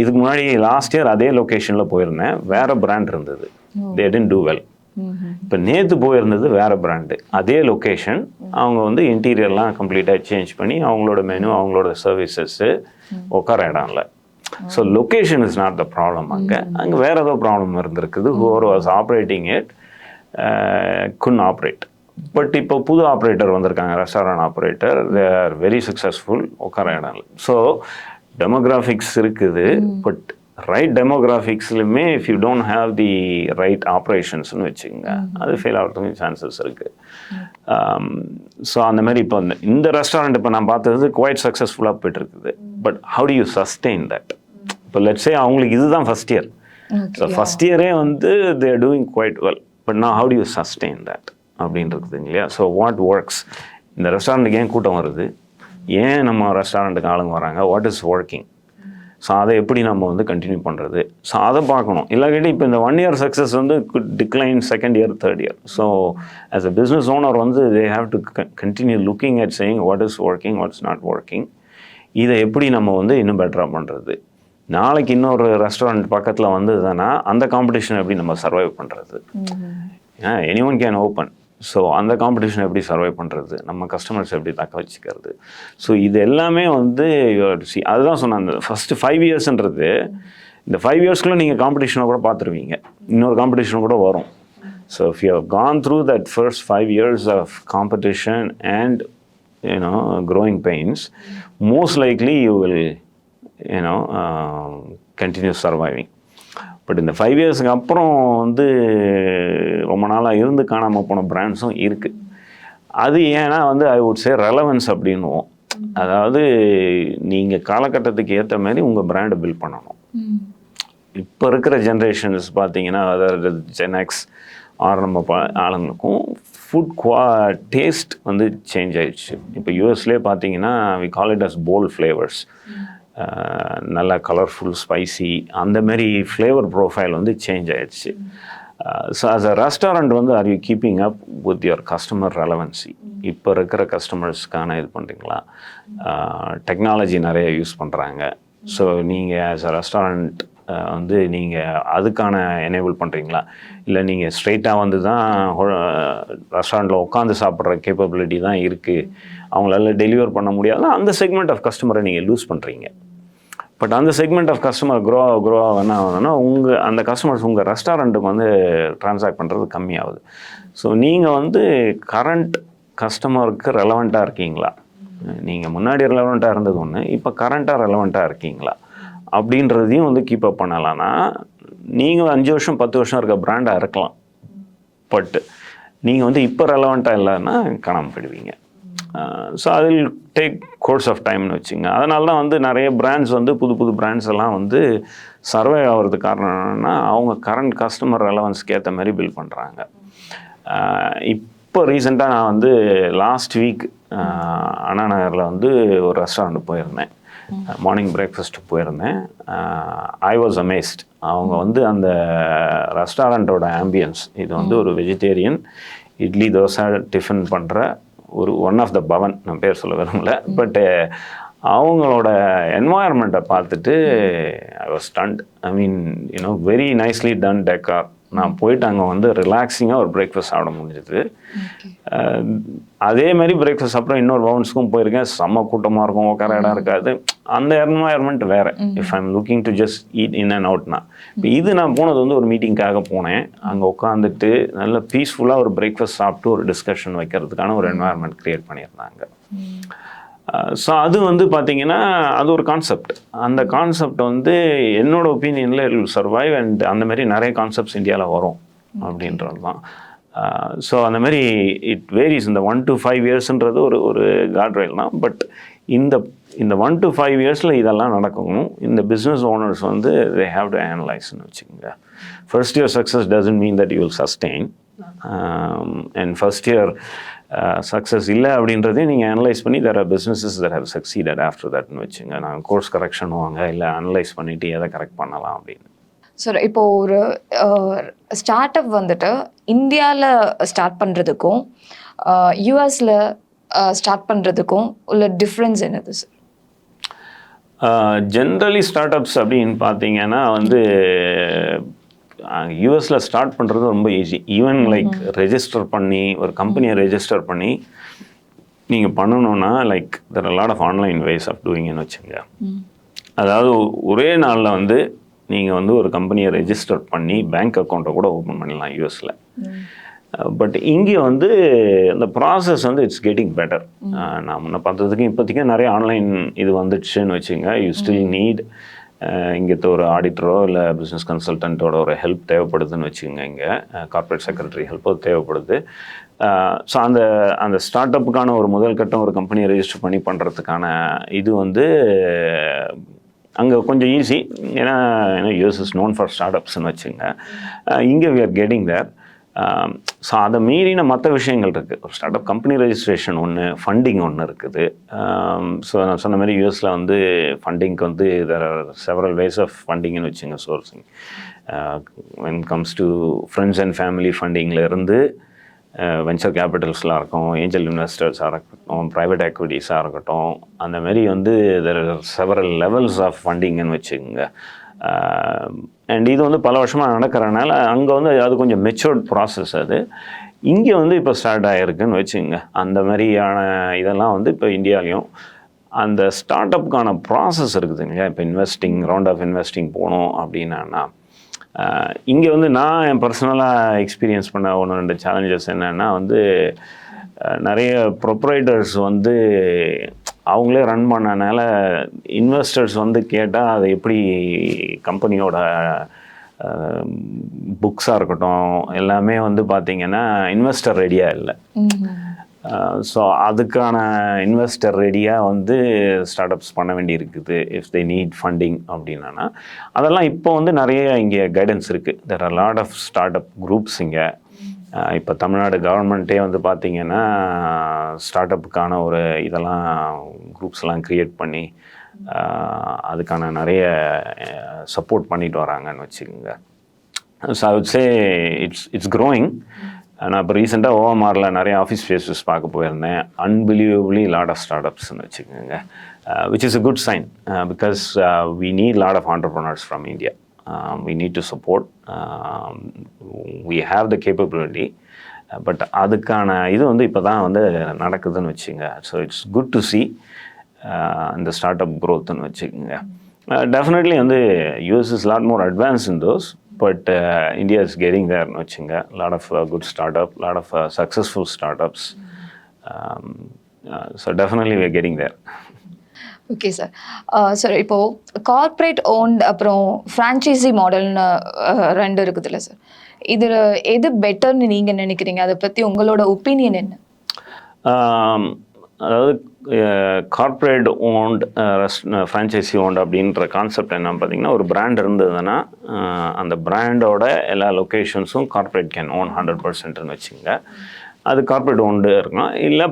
இதுக்கு முன்னாடி லாஸ்ட் இயர் அதே லொக்கேஷனில் போயிருந்தேன், வேறு பிராண்ட் இருந்தது. தே டிடன்ட் டூ வெல். இப்போ நேற்று போயிருந்தது வேறு பிராண்டு, அதே லொக்கேஷன், அவங்க வந்து இன்டீரியர்லாம் கம்ப்ளீட்டாக சேஞ்ச் பண்ணி அவங்களோட மெனு அவங்களோட சர்வீசஸ்ஸு உட்கார இடம் இல்லை. So location is not the problem. அங்கே வேறு ஏதோ ப்ராப்ளம் இருந்திருக்குது. Whoever was operating it couldn't operate. But இப்போ புது ஆப்ரேட்டர் வந்திருக்காங்க, restaurant operator, they are very successful, உட்கார இடம் இல்லை. ஸோ டெமோகிராஃபிக்ஸ் இருக்குது, பட் ரைட் டெமோகிராஃபிக்ஸ்லையுமே if you don't have the right ஆப்ரேஷன்ஸ்னு வச்சுக்கோங்க, அது ஃபெயில் ஆகிறதுக்கு சான்சஸ் இருக்குது. ஸோ அந்த மாதிரி இப்போ இந்த ரெஸ்டாரண்ட் இப்போ நான் பார்த்தது குவைட் சக்ஸஸ்ஃபுல்லாக போய்ட்டுருக்குது. But how do you sustain that? இப்போ லெட்ஸே அவங்களுக்கு இதுதான் ஃபஸ்ட் இயர். ஸோ ஃபஸ்ட் இயரே வந்து they are doing quite well, but நான் how do you sustain that அப்படின்றது இல்லையா? So what works? இந்த ரெஸ்டாரண்ட்டுக்கு ஏன் கூட்டம் வருது, ஏன் நம்ம ரெஸ்டாரண்ட்டுக்கு ஆளுங்க வராங்க, வாட் இஸ் ஒர்க்கிங்? ஸோ அதை எப்படி நம்ம வந்து கண்டினியூ பண்ணுறது, ஸோ அதை பார்க்கணும். இல்லாட்டி இப்போ இந்த 1 year சக்ஸஸ் வந்து decline second year third year. So as a business owner வந்து they have to continue looking at saying what is working, what's not working, இதை எப்படி நம்ம வந்து இன்னும் பெட்டராக பண்ணுறது. நாளைக்கு இன்னொரு ரெஸ்டாரண்ட் பக்கத்தில் வந்ததுன்னா அந்த காம்படிஷன் எப்படி நம்ம சர்வைவ் பண்ணுறது? Any one can open. So அந்த காம்படிஷன் எப்படி சர்வை பண்ணுறது, நம்ம கஸ்டமர்ஸ் எப்படி தக்க வச்சுக்கிறது. ஸோ இது எல்லாமே வந்து அதுதான் சொன்னேன், அந்த ஃபஸ்ட்டு 5 yearsன்றது, இந்த 5 yearsக்குள்ளே நீங்கள் காம்படிஷனை கூட பார்த்துருவீங்க, இன்னொரு காம்படிஷன் கூட வரும். So if you have gone through that first 5 years of competition and growing pains, most likely you will continue surviving. But இந்த 5 yearsக்கு அப்புறம் வந்து ரொம்ப நாளாக இருந்து காணாமல் போன பிராண்ட்ஸும் இருக்குது. அது ஏன்னா வந்து ஐ வுட் சே ரெலவன்ஸ் அப்படின்னுவோம். அதாவது நீங்கள் காலகட்டத்துக்கு ஏற்ற மாதிரி உங்கள் பிராண்டை பில்ட் பண்ணணும். இப்போ இருக்கிற ஜென்ரேஷன்ஸ் பார்த்தீங்கன்னா, அதாவது ஜென்எக்ஸ் ஆர் நம்ம ஆளுங்களுக்கும் ஃபுட் டேஸ்ட் வந்து சேஞ்ச் ஆயிடுச்சு. இப்போ யூஎஸ்லேயே பார்த்தீங்கன்னா we call it as bold flavours, நல்ல கலர்ஃபுல் ஸ்பைசி, அந்தமாரி ஃப்ளேவர் ப்ரொஃபைல் வந்து சேஞ்ச் ஆகிடுச்சு. ஸோ ஆஸ் அ ரெஸ்டாரண்ட் வந்து are you keeping up with your customer relevancy? இப்போ இருக்கிற கஸ்டமர்ஸ்க்கான இது பண்ணுறீங்களா? டெக்னாலஜி நிறைய யூஸ் பண்ணுறாங்க. ஸோ நீங்கள் ஆஸ் அ ரெஸ்டாரண்ட் வந்து நீங்கள் அதுக்கான எனேபிள் பண்ணுறீங்களா? இல்லை நீங்கள் ஸ்ட்ரெயிட்டாக வந்து தான் ரெஸ்டாரண்ட்டில் உட்காந்து சாப்பிட்ற கேப்பபிலிட்டி தான் இருக்குது, அவங்களால டெலிவர் பண்ண முடியாதுன்னா அந்த செக்மெண்ட் ஆஃப் கஸ்டமரை நீங்கள் லூஸ் பண்ணுறீங்க. பட் அந்த செக்மெண்ட் ஆஃப் கஸ்டமர் க்ரோ என்ன ஆகுதுன்னா, அந்த கஸ்டமர்ஸ் உங்கள் ரெஸ்டாரண்ட்டுக்கு வந்து ட்ரான்சாக்ட் பண்ணுறது கம்மியாகுது. ஸோ நீங்கள் வந்து கரண்ட் கஸ்டமருக்கு ரெலவெண்ட்டாக இருக்கீங்களா? நீங்கள் முன்னாடி ரெலவெண்ட்டாக இருந்தது ஒன்று, இப்போ கரண்ட்டாக ரெலவெண்ட்டாக இருக்கீங்களா அப்படின்றதையும் வந்து கீப் அப் பண்ணலான்னா, நீங்கள் 5 வருஷம் 10 வருஷம் இருக்க பிராண்டாக இருக்கலாம், பட் நீங்கள் வந்து இப்போ ரெலவெண்ட்டாக இல்லைன்னா காணாமல் போயிடுவீங்க. ஸோ அதில் டேக் கோர்ஸ் ஆஃப் டைம்னு வச்சுங்க. அதனால தான் வந்து நிறைய பிராண்ட்ஸ் வந்து புது பிராண்ட்ஸ் எல்லாம் வந்து சர்வே ஆகிறதுக்கு காரணம் என்னென்னா, அவங்க கரண்ட் கஸ்டமர் ரெலவன்ஸ்க்கு ஏற்ற மாதிரி பில்ட் பண்ணுறாங்க. இப்போ ரீசெண்டாக நான் வந்து லாஸ்ட் வீக் அண்ணா நகரில் வந்து ஒரு ரெஸ்டாரண்ட் போயிருந்தேன், மார்னிங் பிரேக்ஃபாஸ்ட்டு போயிருந்தேன். I was amazed. அவங்க வந்து அந்த ரெஸ்டாரண்ட்டோட ஆம்பியன்ஸ், இது வந்து ஒரு வெஜிடேரியன் இட்லி தோசை டிஃபன் பண்ணுற ஒரு ஒன் ஆஃப் த பவன், நான் பேர் சொல்ல விரும்பல, பட்டு அவங்களோட என்வாயர்மெண்ட்டை பார்த்துட்டு I was stunned. I mean very nicely done decor. நான் போயிட்டு அங்கே வந்து ரிலாக்ஸிங்காக ஒரு பிரேக்ஃபாஸ்ட் சாப்பிட முடிஞ்சது. அதே மாதிரி பிரேக்ஃபாஸ்ட் அப்புறம் இன்னொரு பவுன்ஸ்க்கும் போயிருக்கேன், செம்ம கூட்டமாக இருக்கும், உட்கார இடம் இருக்காது, அந்த என்வாயர்மெண்ட் வேறு. If I'm looking to just eat in and அவுட்னா. இப்போ இது நான் போனது வந்து ஒரு மீட்டிங்காக போனேன், அங்கே உட்காந்துட்டு நல்ல பீஸ்ஃபுல்லாக ஒரு பிரேக்ஃபாஸ்ட் சாப்பிட்டு ஒரு டிஸ்கஷன் வைக்கிறதுக்கான ஒரு என்வாயர்மெண்ட் க்ரியேட் பண்ணியிருந்தாங்க. ஸோ அது வந்து பார்த்திங்கன்னா அது ஒரு கான்செப்ட். அந்த கான்செப்ட் வந்து என்னோட ஒப்பீனியனில் இட் வில் சர்வைவ். அண்ட் அந்த மாதிரி நிறைய கான்செப்ட்ஸ் இந்தியாவில் வரும் அப்படின்றது தான். ஸோ அந்த மாதிரி இட் வேரிஸ். இந்த 1 to 5 yearsன்றது ஒரு கார்ட் ரயில் தான். பட் இந்த 1 to 5 yearsல இதெல்லாம் நடக்கணும். இந்த பிஸ்னஸ் ஓனர்ஸ் வந்து தே ஹாவ் டு அனலைஸ்ன்னு வச்சுக்கோங்க. First year success doesn't mean that you will sustain. And first year success இல்லை அப்படின்றதையும் நீங்கள் அனலைஸ் பண்ணி there are businesses that have succeeded after தட்னு வச்சுங்க. நான் கோர்ஸ் கரெக்ஷன் வாங்க, இல்லை அனலைஸ் பண்ணிவிட்டு எதை கரெக்ட் பண்ணலாம் அப்படின்னு. சார், இப்போது ஒரு ஸ்டார்ட் அப் வந்துட்டு இந்தியாவில் ஸ்டார்ட் பண்ணுறதுக்கும் யூஎஸில் ஸ்டார்ட் பண்ணுறதுக்கும் உள்ள டிஃப்ரென்ஸ் என்னது சார்? ஜென்ரலி ஸ்டார்ட் அப்ஸ் அப்படின்னு பார்த்தீங்கன்னா வந்து யூஎஸில் ஸ்டார்ட் பண்ணுறது ரொம்ப ஈஸி. ஈவன் லைக் ரெஜிஸ்டர் பண்ணி ஒரு கம்பெனியை ரெஜிஸ்டர் பண்ணி நீங்கள் பண்ணணுன்னா like there are lot of online ways of டூயிங்னு வச்சுங்க. அதாவது ஒரே நாளில் வந்து நீங்கள் வந்து ஒரு கம்பெனியை ரெஜிஸ்டர் பண்ணி பேங்க் அக்கௌண்ட்டை கூட ஓப்பன் பண்ணலாம் யூஎஸில். பட் இங்கே வந்து அந்த ப்ராசஸ் வந்து இட்ஸ் கெட்டிங் பெட்டர். நான் முன்ன பார்த்ததுக்கு இப்போதைக்கு நிறைய ஆன்லைன் இது வந்துடுச்சுன்னு வச்சுங்க. யூ ஸ்டில் நீட் இங்கே ஒரு ஆடிட்டரோ இல்லை பிஸ்னஸ் கன்சல்டண்ட்டோட ஒரு ஹெல்ப் தேவைப்படுதுன்னு வச்சுக்கோங்க. இங்கே கார்ப்பரேட் செக்ரட்டரி ஹெல்ப்போ தேவைப்படுது. ஸோ அந்த ஸ்டார்ட் அப்புக்கான ஒரு முதல் கட்டம் ஒரு கம்பெனியை ரெஜிஸ்டர் பண்ணி பண்ணுறதுக்கான இது வந்து அங்கே கொஞ்சம் ஈஸி. ஏன்னா US is known for start அப்ஸ்ன்னு வச்சுங்க. இங்கே we are getting there. So அதை மீறின மற்ற விஷயங்கள் இருக்குது. ஒரு ஸ்டார்ட் அப் கம்பெனி ரெஜிஸ்ட்ரேஷன் ஒன்று, ஃபண்டிங் ஒன்று இருக்குது. ஸோ நான் சொன்ன மாதிரி யூஎஸில் வந்து ஃபண்டிங்க்கு வந்து there are several ways of ஃபண்டிங்னு வச்சுங்க. Sourcing when comes to friends and family ஃபண்டிங்லேருந்து வெஞ்சர் கேபிட்டல்ஸ்லாம் இருக்கும், ஏஞ்சல் இன்வெஸ்டர்ஸாக இருக்கட்டும், ப்ரைவேட் எக்விட்டிஸாக இருக்கட்டும், அந்த மாதிரி வந்து there are several levels of ஃபண்டிங்னு வச்சுக்கோங்க. அண்ட் இது வந்து பல வருஷமாக நடக்கிறனால அங்கே வந்து அது கொஞ்சம் மெச்சூர்ட் ப்ராசஸ். அது இங்கே வந்து இப்போ ஸ்டார்ட் ஆகிருக்குன்னு வச்சுங்க. அந்த மாதிரியான இதெல்லாம் வந்து இப்போ இந்தியாலையும் அந்த ஸ்டார்ட் அப்புக்கான ப்ராசஸ் இருக்குதுங்க. இப்போ ரவுண்ட் ஆஃப் இன்வெஸ்டிங் போகணும் அப்படின்னா இங்கே வந்து நான் என் பர்சனலாக எக்ஸ்பீரியன்ஸ் பண்ண 1-2 சேலஞ்சஸ் என்னென்னா வந்து நிறைய ப்ரொப்ரைட்டர்ஸ் வந்து அவங்களே ரன் பண்ணனால இன்வெஸ்டர்ஸ் வந்து கேட்டால் அது எப்படி கம்பெனியோட புக்ஸாக இருக்கட்டும் எல்லாமே வந்து பார்த்திங்கன்னா இன்வெஸ்டர் ரெடியாக இல்லை. ஸோ அதுக்கான இன்வெஸ்டர் ரெடியாக வந்து ஸ்டார்ட் அப்ஸ் பண்ண வேண்டி இருக்குது. இஃப் தே நீட் ஃபண்டிங் அப்படின்னா அதெல்லாம் இப்போ வந்து நிறைய இங்கே கைடன்ஸ் இருக்குது. There are lot of start up groups இங்கே. இப்போ தமிழ்நாடு கவர்மெண்ட்டே வந்து பார்த்திங்கன்னா ஸ்டார்ட் அப்புக்கான ஒரு இதெல்லாம் குரூப்ஸ்லாம் க்ரியேட் பண்ணி அதுக்கான நிறைய சப்போர்ட் பண்ணிட்டு வராங்கன்னு வச்சுக்கோங்க. So I would say it's growing. நான் இப்போ ரீசெண்டாக ஓஎம்ஆரில் நிறைய ஆஃபீஸ் ஸ்பேசஸ் பார்க்க போயிருந்தேன். அன்பிலீவபிளி லாட் ஆஃப் ஸ்டார்ட் அப்ஸ்ன்னு வச்சுக்கோங்க. Which is a good sign because we need lot of entrepreneurs from India. We need to support. We have the capability. But அதுக்கான இது வந்து இப்போ தான் வந்து நடக்குதுன்னு வச்சுங்க. So it's good to see இந்த ஸ்டார்ட் அப் க்ரோத்துன்னு வச்சுக்கோங்க. டெஃபினெட்லி வந்து US is lot more advance in those, but India is getting தேர்னு வச்சுங்க. Lot of good startup, lot of successful startups. So definitely we are getting there. Okay sir. Sir இப்போது corporate owned அப்புறம் franchisee மாடல்னு 2 இருக்குதுல்ல sir, இதில் எது பெட்டர்னு நீங்கள் நினைக்கிறீங்க? அதை பற்றி உங்களோட ஒப்பீனியன் என்ன? அதாவது கார்ப்பரேட் ஓன்ட் ஃப்ரான்ச்சைசி ஓன்ட் அப்படின்ற கான்செப்ட் என்னன்னு பார்த்தீங்கன்னா, ஒரு பிராண்ட் இருந்ததுன்னா அந்த பிராண்டோட எல்லா லொக்கேஷன்ஸும் கார்ப்பரேட் கேன் ஓன் 100%ன்னு வச்சுங்க. அது கார்ப்பரேட் ஓன்டு இருக்கும். இல்லை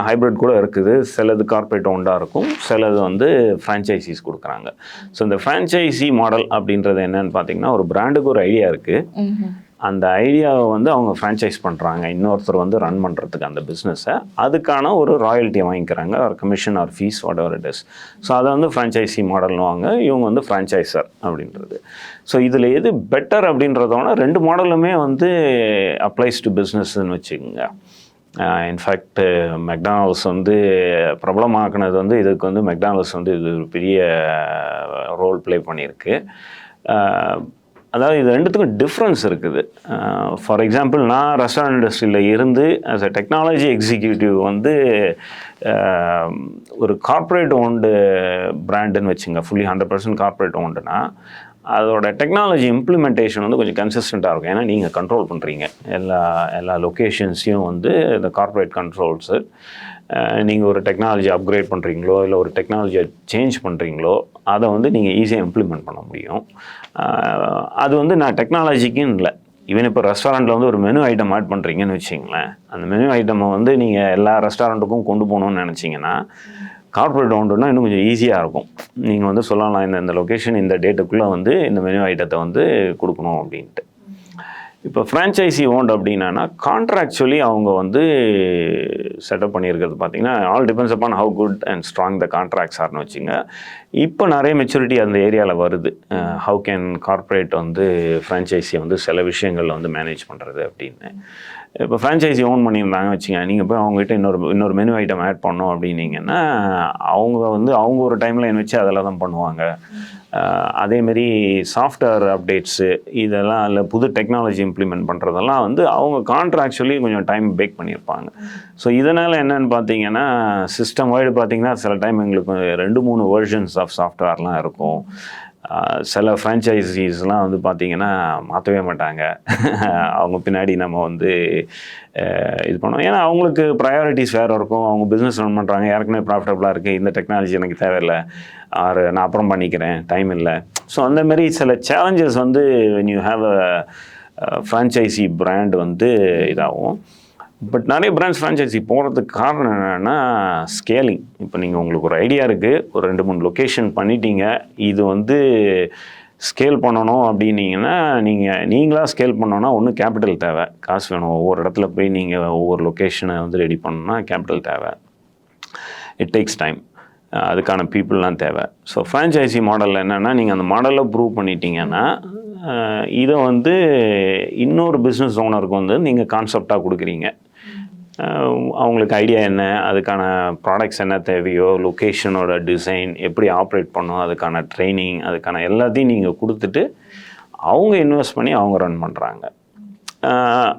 ஹைப்ரிட் கூட இருக்குது. சிலது கார்ப்பரேட் ஓண்டாக இருக்கும், சிலது வந்து ஃப்ரான்ச்சைசிஸ் கொடுக்குறாங்க. ஸோ இந்த ஃப்ரான்ச்சைசி மாடல் அப்படின்றது என்னன்னு பார்த்தீங்கன்னா, ஒரு பிராண்டுக்கு ஒரு ஐடியா இருக்குது. அந்த ஐடியாவை வந்து அவங்க ஃப்ரான்ச்சைஸ் பண்ணுறாங்க, இன்னொருத்தர் வந்து ரன் பண்ணுறதுக்கு அந்த பிஸ்னஸை. அதுக்கான ஒரு ராயல்ட்டியை வாங்கிக்கிறாங்க, ஒரு commission or fees whatever it is. So அதை வந்து ஃப்ரான்ச்சைசி மாடல்னுவாங்க. இவங்க வந்து ஃப்ரான்ச்சைசர் அப்படின்றது. ஸோ இதில் எது பெட்டர் அப்படின்றதோட 2 மாடலுமே வந்து அப்ளைஸ் டு பிஸ்னஸ்ன்னு வச்சுக்கோங்க. இன்ஃபேக்ட் மெக்டானல்ட்ஸ் வந்து பிரபலமாக்குனது வந்து இதுக்கு வந்து மெக்டானல்ட்ஸ் வந்து இது ஒரு பெரிய ரோல் ப்ளே பண்ணியிருக்கு. அதாவது இது 2த்துக்கும் டிஃப்ரென்ஸ் இருக்குது. ஃபார் எக்ஸாம்பிள், நான் ரெஸ்டாரண்ட் இண்டஸ்ட்ரியில் இருந்து ஆஸ் அ டெக்னாலஜி எக்ஸிக்யூட்டிவ் வந்து ஒரு கார்ப்பரேட் ஓன்டு பிராண்டுன்னு வச்சுங்க, ஃபுல்லி 100% கார்ப்பரேட் ஓண்டுனா அதோட டெக்னாலஜி இம்ப்ளிமெண்டேஷன் வந்து கொஞ்சம் கன்சிஸ்டண்ட்டாக இருக்கும். ஏன்னா நீங்கள் கண்ட்ரோல் பண்ணுறீங்க எல்லா லொக்கேஷன்ஸையும் வந்து இந்த கார்ப்பரேட் கண்ட்ரோல்ஸு. நீங்கள் ஒரு டெக்னாலஜி அப்கிரேட் பண்ணுறீங்களோ இல்லை ஒரு டெக்னாலஜியை சேஞ்ச் பண்ணுறீங்களோ அதை வந்து நீங்கள் ஈஸியாக இம்ப்ளிமெண்ட் பண்ண முடியும். அது வந்து நான் டெக்னாலஜிக்குன்னு இல்லை. ஈவன் இப்போ ரெஸ்டாரண்ட்டில் வந்து ஒரு மெனு ஐட்டம் ஆட் பண்ணுறீங்கன்னு வச்சிங்களேன், அந்த மெனு ஐட்டமை வந்து நீங்கள் எல்லா ரெஸ்டாரண்ட்டுக்கும் கொண்டு போகணுன்னு நினச்சிங்கன்னா கார்ப்பரேட் ஓண்டுனா இன்னும் கொஞ்சம் ஈஸியாக இருக்கும். நீங்கள் வந்து சொல்லலாம், இந்த லொக்கேஷன் இந்த டேட்டுக்குள்ளே வந்து இந்த மெனு ஐட்டத்தை வந்து கொடுக்கணும் அப்படின்ட்டு. இப்போ ஃப்ரான்ச்சைசி ஓன்ட் அப்படின்னா கான்ட்ராக்சுவலி அவங்க வந்து செட்டப் பண்ணியிருக்கிறது பார்த்தீங்கன்னா, all depends upon how good and strong the contracts ஆர்னு வச்சுங்க. இப்போ நிறைய மெச்சூரிட்டி அந்த ஏரியாவில் வருது. ஹவு கேன் கார்ப்பரேட் வந்து ஃப்ரான்ச்சைஸியை வந்து சில விஷயங்களில் வந்து மேனேஜ் பண்ணுறது அப்படின்னு. இப்போ ஃப்ரான்ச்சைஸி ஓன் பண்ணியிருந்தாங்க வச்சுங்க, நீங்கள் போய் அவங்ககிட்ட இன்னொரு மெனு ஐட்டம் ஆட் பண்ணோம் அப்படின்னீங்கன்னா அவங்க ஒரு டைம் லைன் வச்சு அதில் தான் பண்ணுவாங்க. அதேமாரி சாஃப்ட்வேர் அப்டேட்ஸு இதெல்லாம் இல்லை புது டெக்னாலஜி இம்ப்ளிமெண்ட் பண்ணுறதெல்லாம் வந்து அவங்க கான்ட்ராக்சுவலி கொஞ்சம் டைம் பேக் பண்ணியிருப்பாங்க. ஸோ இதனால் என்னென்னு பார்த்தீங்கன்னா சிஸ்டம் வைடு பார்த்தீங்கன்னா சில டைம் எங்களுக்கு 2-3 வெர்ஷன்ஸ் ஆஃப் சாஃப்ட்வேர்லாம் இருக்கும். சில ஃப்ரான்ச்சைஸிஸ்லாம் வந்து பார்த்திங்கன்னா மாற்றவே மாட்டாங்க. அவங்க பின்னாடி நம்ம வந்து இது பண்ணுவோம். ஏன்னா அவங்களுக்கு ப்ரையாரிட்டிஸ் வேறு இருக்கும். அவங்க பிஸ்னஸ் ரன் பண்ணுறாங்க, ஏற்கனவே ப்ராஃபிட்டபுளாக இருக்குது, இந்த டெக்னாலஜி எனக்கு தேவையில்லை, நான் அப்புறம் பண்ணிக்கிறேன், டைம் இல்லை. ஸோ அந்தமாரி சில சேலஞ்சஸ் வந்து when you have a franchisee brand வந்து இதாகும். பட் நிறைய பிராண்ட்ஸ் ஃப்ரான்ச்சைசி போகிறதுக்கு காரணம் என்னென்னா ஸ்கேலிங். இப்போ நீங்கள் உங்களுக்கு ஒரு ஐடியா இருக்குது, ஒரு 2-3 லொக்கேஷன் பண்ணிட்டீங்க, இது வந்து ஸ்கேல் பண்ணணும் அப்படின்னீங்கன்னா நீங்களாக ஸ்கேல் பண்ணோன்னா ஒன்று கேபிட்டல் தேவை, காசு வேணும். ஒவ்வொரு இடத்துல போய் நீங்கள் ஒவ்வொரு லொக்கேஷனை வந்து ரெடி பண்ணணும்னா கேபிட்டல் தேவை. It takes time. அதுக்கான பீப்புளெலாம் தேவை. ஸோ ஃப்ரான்ச்சைசி மாடலில் என்னென்னா நீங்கள் அந்த மாடலில் ப்ரூவ் பண்ணிட்டீங்கன்னா இதை வந்து இன்னொரு பிஸ்னஸ் ஓனருக்கு வந்து நீங்கள் கான்செப்டாக கொடுக்குறீங்க. அவங்களுக்கு ஐடியா என்ன, அதுக்கான ப்ராடக்ட்ஸ் என்ன தேவையோ, லொக்கேஷனோட டிசைன் எப்படி ஆப்ரேட் பண்ணணும், அதுக்கான ட்ரைனிங், அதுக்கான எல்லாத்தையும் நீங்கள் கொடுத்துட்டு அவங்க இன்வெஸ்ட் பண்ணி அவங்க ரன் பண்ணுறாங்க.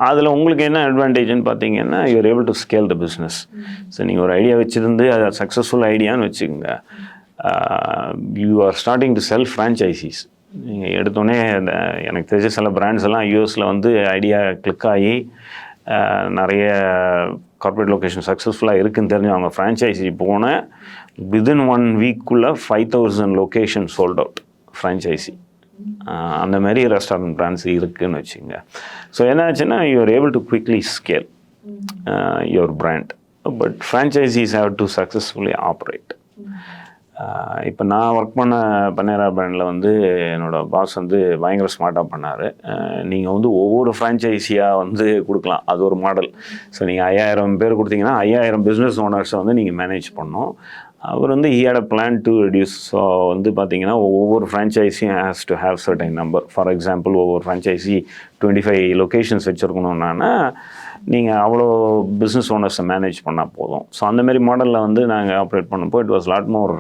அதில் உங்களுக்கு என்ன அட்வான்டேஜ்னு பார்த்தீங்கன்னா you're able to scale the business. So நீங்கள் ஒரு ஐடியா வச்சுருந்து அது சக்ஸஸ்ஃபுல் ஐடியான்னு வச்சுக்கோங்க, you are starting to sell franchisees. நீங்கள் எடுத்தோடனே எனக்கு தெரிஞ்ச சில பிராண்ட்ஸ் எல்லாம் யூஎஸில் வந்து ஐடியா கிளிக் ஆகி நிறைய கார்ப்பரேட் லொக்கேஷன் சக்ஸஸ்ஃபுல்லாக இருக்குதுன்னு தெரிஞ்சு அவங்க ஃப்ரான்ச்சைசி போன வித்தின் 1 வீக்குள்ளே 5000 லொக்கேஷன் சோல்ட் அவுட் ஃப்ரான்ச்சைசி. அந்த மாதிரி ரெஸ்டாரண்ட் பிராண்ட்ஸ் இருக்குதுன்னு வச்சுங்க. ஸோ என்னாச்சுன்னா you're able to quickly scale your brand. But franchisees have to successfully operate. இப்போ நான் ஒர்க் பண்ண பன்னேரா பிராண்டில் வந்து என்னோடய பாஸ் வந்து பயங்கர ஸ்மார்ட்டாக பண்ணார். நீங்கள் வந்து ஒவ்வொரு ஃப்ரான்ச்சைஸியாக வந்து கொடுக்கலாம், அது ஒரு மாடல். ஸோ நீங்கள் 5000 பேர் கொடுத்தீங்கன்னா 5000 பிஸ்னஸ் ஓனர்ஸை வந்து நீங்கள் மேனேஜ் பண்ணணும். அவர் வந்து he had a plan to reduce. So வந்து பார்த்தீங்கன்னா ஒவ்வொரு ஃப்ரான்ச்சைஸியும் has to have certain number. For example ஒவ்வொரு ஃப்ரான்ச்சைஸி 25 லொக்கேஷன்ஸ் வச்சுருக்கணுன்னா நீங்கள் அவ்வளோ பிஸ்னஸ் ஓனர்ஸை மேனேஜ் பண்ணால் போதும். ஸோ அந்தமாரி மாடலில் வந்து நாங்கள் ஆப்ரேட் பண்ணப்போ it was lot more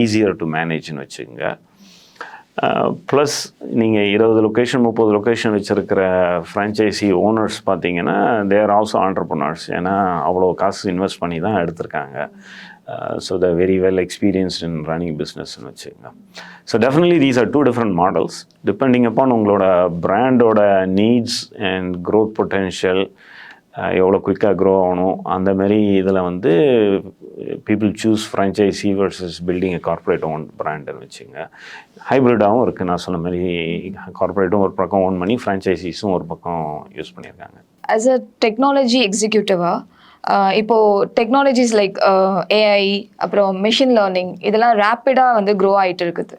easier to மேனேஜ்னு வச்சுக்கோங்க. ப்ளஸ் நீங்கள் 20 லொக்கேஷன் 30 லொக்கேஷன் வச்சுருக்கிற ஃப்ரான்ச்சைசி ஓனர்ஸ் பார்த்தீங்கன்னா தே ஆர் ஆல்சோ ஆண்டர்ப்ரனர்ஸ். ஏன்னா அவ்வளோ காசு இன்வெஸ்ட் பண்ணி தான் எடுத்திருக்காங்க. So the very well experienced in running பிஸ்னஸ்ன்னு வச்சுக்கோங்க. So definitely these are 2 different models depending upon உங்களோட பிராண்டோட நீட்ஸ் அண்ட் க்ரோத் பொட்டென்ஷியல், எவ்வளோ குயிக்காக க்ரோ ஆகணும், அந்தமாரி இதில் வந்து people choose franchisee versus building a corporate own பிராண்டுன்னு வச்சுங்க. ஹைப்ரிட்டாகவும் இருக்குது. நான் சொன்ன மாதிரி கார்ப்பரேட்டும் ஒரு பக்கம் ஓன் பண்ணி ஃப்ரான்ச்சைசிஸும் ஒரு பக்கம் யூஸ் பண்ணியிருக்காங்க. ஆஸ் அ டெக்னாலஜி எக்ஸிக்யூட்டிவாக இப்போது டெக்னாலஜிஸ் லைக் ஏஐ அப்புறம் மிஷின் லேர்னிங் இதெல்லாம் ரேப்பிடாக வந்து க்ரோ ஆகிட்டு இருக்குது.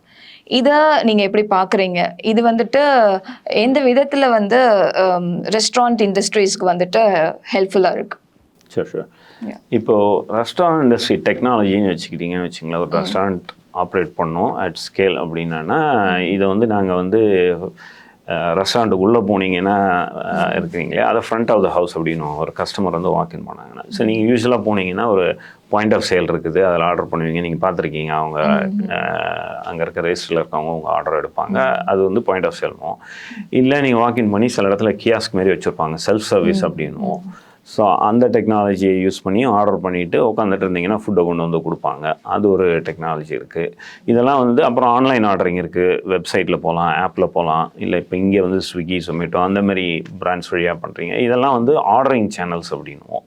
இதை நீங்கள் எப்படி பார்க்குறீங்க? இது வந்துட்டு எந்த விதத்தில் வந்து ரெஸ்டாரண்ட் இண்டஸ்ட்ரீஸ்க்கு வந்துட்டு ஹெல்ப்ஃபுல்லாக இருக்குது? ஷூர். இப்போது ரெஸ்டாரண்ட் இண்டஸ்ட்ரி டெக்னாலஜின்னு வச்சுக்கிட்டிங்கன்னு வச்சுங்களேன். ஒரு ரெஸ்டாரண்ட் ஆப்ரேட் பண்ணோம் அட் ஸ்கேல் அப்படின்னா இதை வந்து நாங்கள் வந்து ரெஸ்டாரண்ட்டுக்கு உள்ளே போனீங்கன்னா இருக்கிறீங்களே அதை ஃப்ரண்ட் ஆஃப் த ஹவுஸ் அப்படின்னு ஒரு கஸ்டமர் வந்து வாக்கின் பண்ணாங்கன்னா, ஸோ நீங்கள் யூஸ்வலாக போனீங்கன்னா ஒரு பாயிண்ட் ஆஃப் சேல் இருக்குது, அதில் ஆர்டர் பண்ணுவீங்க. நீங்கள் பார்த்துருக்கீங்க, அவங்க அங்கே இருக்க ரெஜிஸ்டரில் இருக்கவங்க உங்கள் ஆர்டர் எடுப்பாங்க. அது வந்து பாயிண்ட் ஆஃப் சேல்வோம். இல்லை நீங்கள் வாக்கின் பண்ணி சில இடத்துல கியாஸ்க் மாரி வச்சுருப்பாங்க, செல்ஃப் சர்வீஸ் அப்படின்னும். ஸோ அந்த டெக்னாலஜியை யூஸ் பண்ணி ஆர்டர் பண்ணிவிட்டு உட்காந்துட்டு இருந்தீங்கன்னா ஃபுட்டை கொண்டு வந்து கொடுப்பாங்க. அது ஒரு டெக்னாலஜி இருக்குது. இதெல்லாம் வந்து அப்புறம் ஆன்லைன் ஆர்டரிங் இருக்குது. வெப்சைட்டில் போகலாம், ஆப்பில் போகலாம், இல்லை இப்போ இங்கே வந்து ஸ்விக்கி ஜொமேட்டோ அந்த மாதிரி பிராண்ட்ஸ் வழியாக பண்ணுறீங்க. இதெல்லாம் வந்து ஆர்டரிங் சேனல்ஸ் அப்படின்னுவோம்.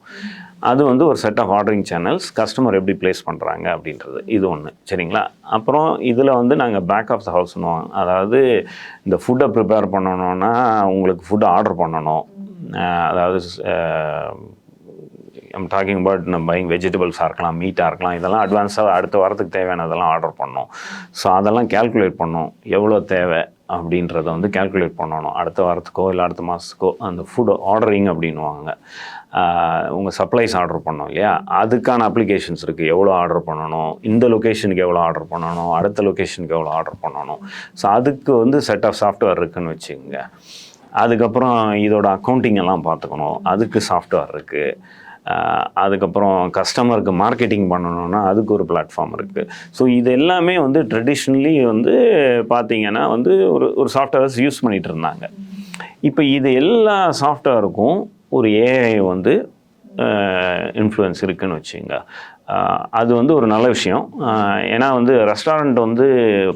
அது வந்து ஒரு set of ordering channels, customer எப்படி ப்ளேஸ் பண்ணுறாங்க அப்படின்றது இது ஒன்று. சரிங்களா? அப்புறம் இதில் வந்து நாங்கள் பேக் ஆஃப் த ஹவுஸ்னுவோம். அதாவது இந்த ஃபுட்டை ப்ரிப்பேர் பண்ணணுன்னா உங்களுக்கு ஃபுட்டை ஆர்டர் பண்ணணும். அதாவது ஐம் டாக்கிங் அபவுட் நம்ம பையிங் வெஜிடபிள்ஸாக இருக்கலாம், மீட்டாக இருக்கலாம், இதெல்லாம் அட்வான்ஸாக அடுத்த வாரத்துக்கு தேவையானதெல்லாம் ஆர்டர் பண்ணோம். ஸோ அதெல்லாம் கேல்குலேட் பண்ணோம், எவ்வளோ தேவை, அப்படின்றத வந்து கால்குலேட் பண்ணணும். அடுத்த வாரத்துக்கோ இல்லை அடுத்த மாதத்துக்கோ அந்த ஃபுட் ஆர்டரிங் அப்படின்வாங்க. உங்கள் சப்ளைஸ் ஆர்டர் பண்ணோம் இல்லையா, அதுக்கான அப்ளிகேஷன்ஸ் இருக்குது. எவ்வளோ ஆர்டர் பண்ணணும், இந்த லொக்கேஷனுக்கு எவ்வளோ ஆர்டர் பண்ணணும், அடுத்த லொக்கேஷனுக்கு எவ்வளோ ஆர்டர் பண்ணணும். ஸோ அதுக்கு வந்து செட் ஆஃப் சாஃப்ட்வேர் இருக்குதுன்னு வச்சுக்கோங்க. அதுக்கப்புறம் இதோட அக்கௌண்டிங் எல்லாம் பார்த்துக்கணும், அதுக்கு சாஃப்ட்வேர் இருக்குது. அதுக்கப்புறம் கஸ்டமருக்கு மார்க்கெட்டிங் பண்ணணுன்னா அதுக்கு ஒரு பிளாட்ஃபார்ம் இருக்குது. ஸோ இது எல்லாமே வந்து ட்ரெடிஷ்னலி வந்து பார்த்திங்கன்னா வந்து ஒரு சாஃப்ட்வேர்ஸ் யூஸ் பண்ணிகிட்டு இருந்தாங்க. இப்போ இது எல்லா சாஃப்ட்வேருக்கும் ஒரு ஏஐ வந்து இன்ஃப்ளூயன்ஸ் இருக்குதுன்னு வச்சுங்க. அது வந்து ஒரு நல்ல விஷயம். ஏன்னா வந்து ரெஸ்டாரண்ட் வந்து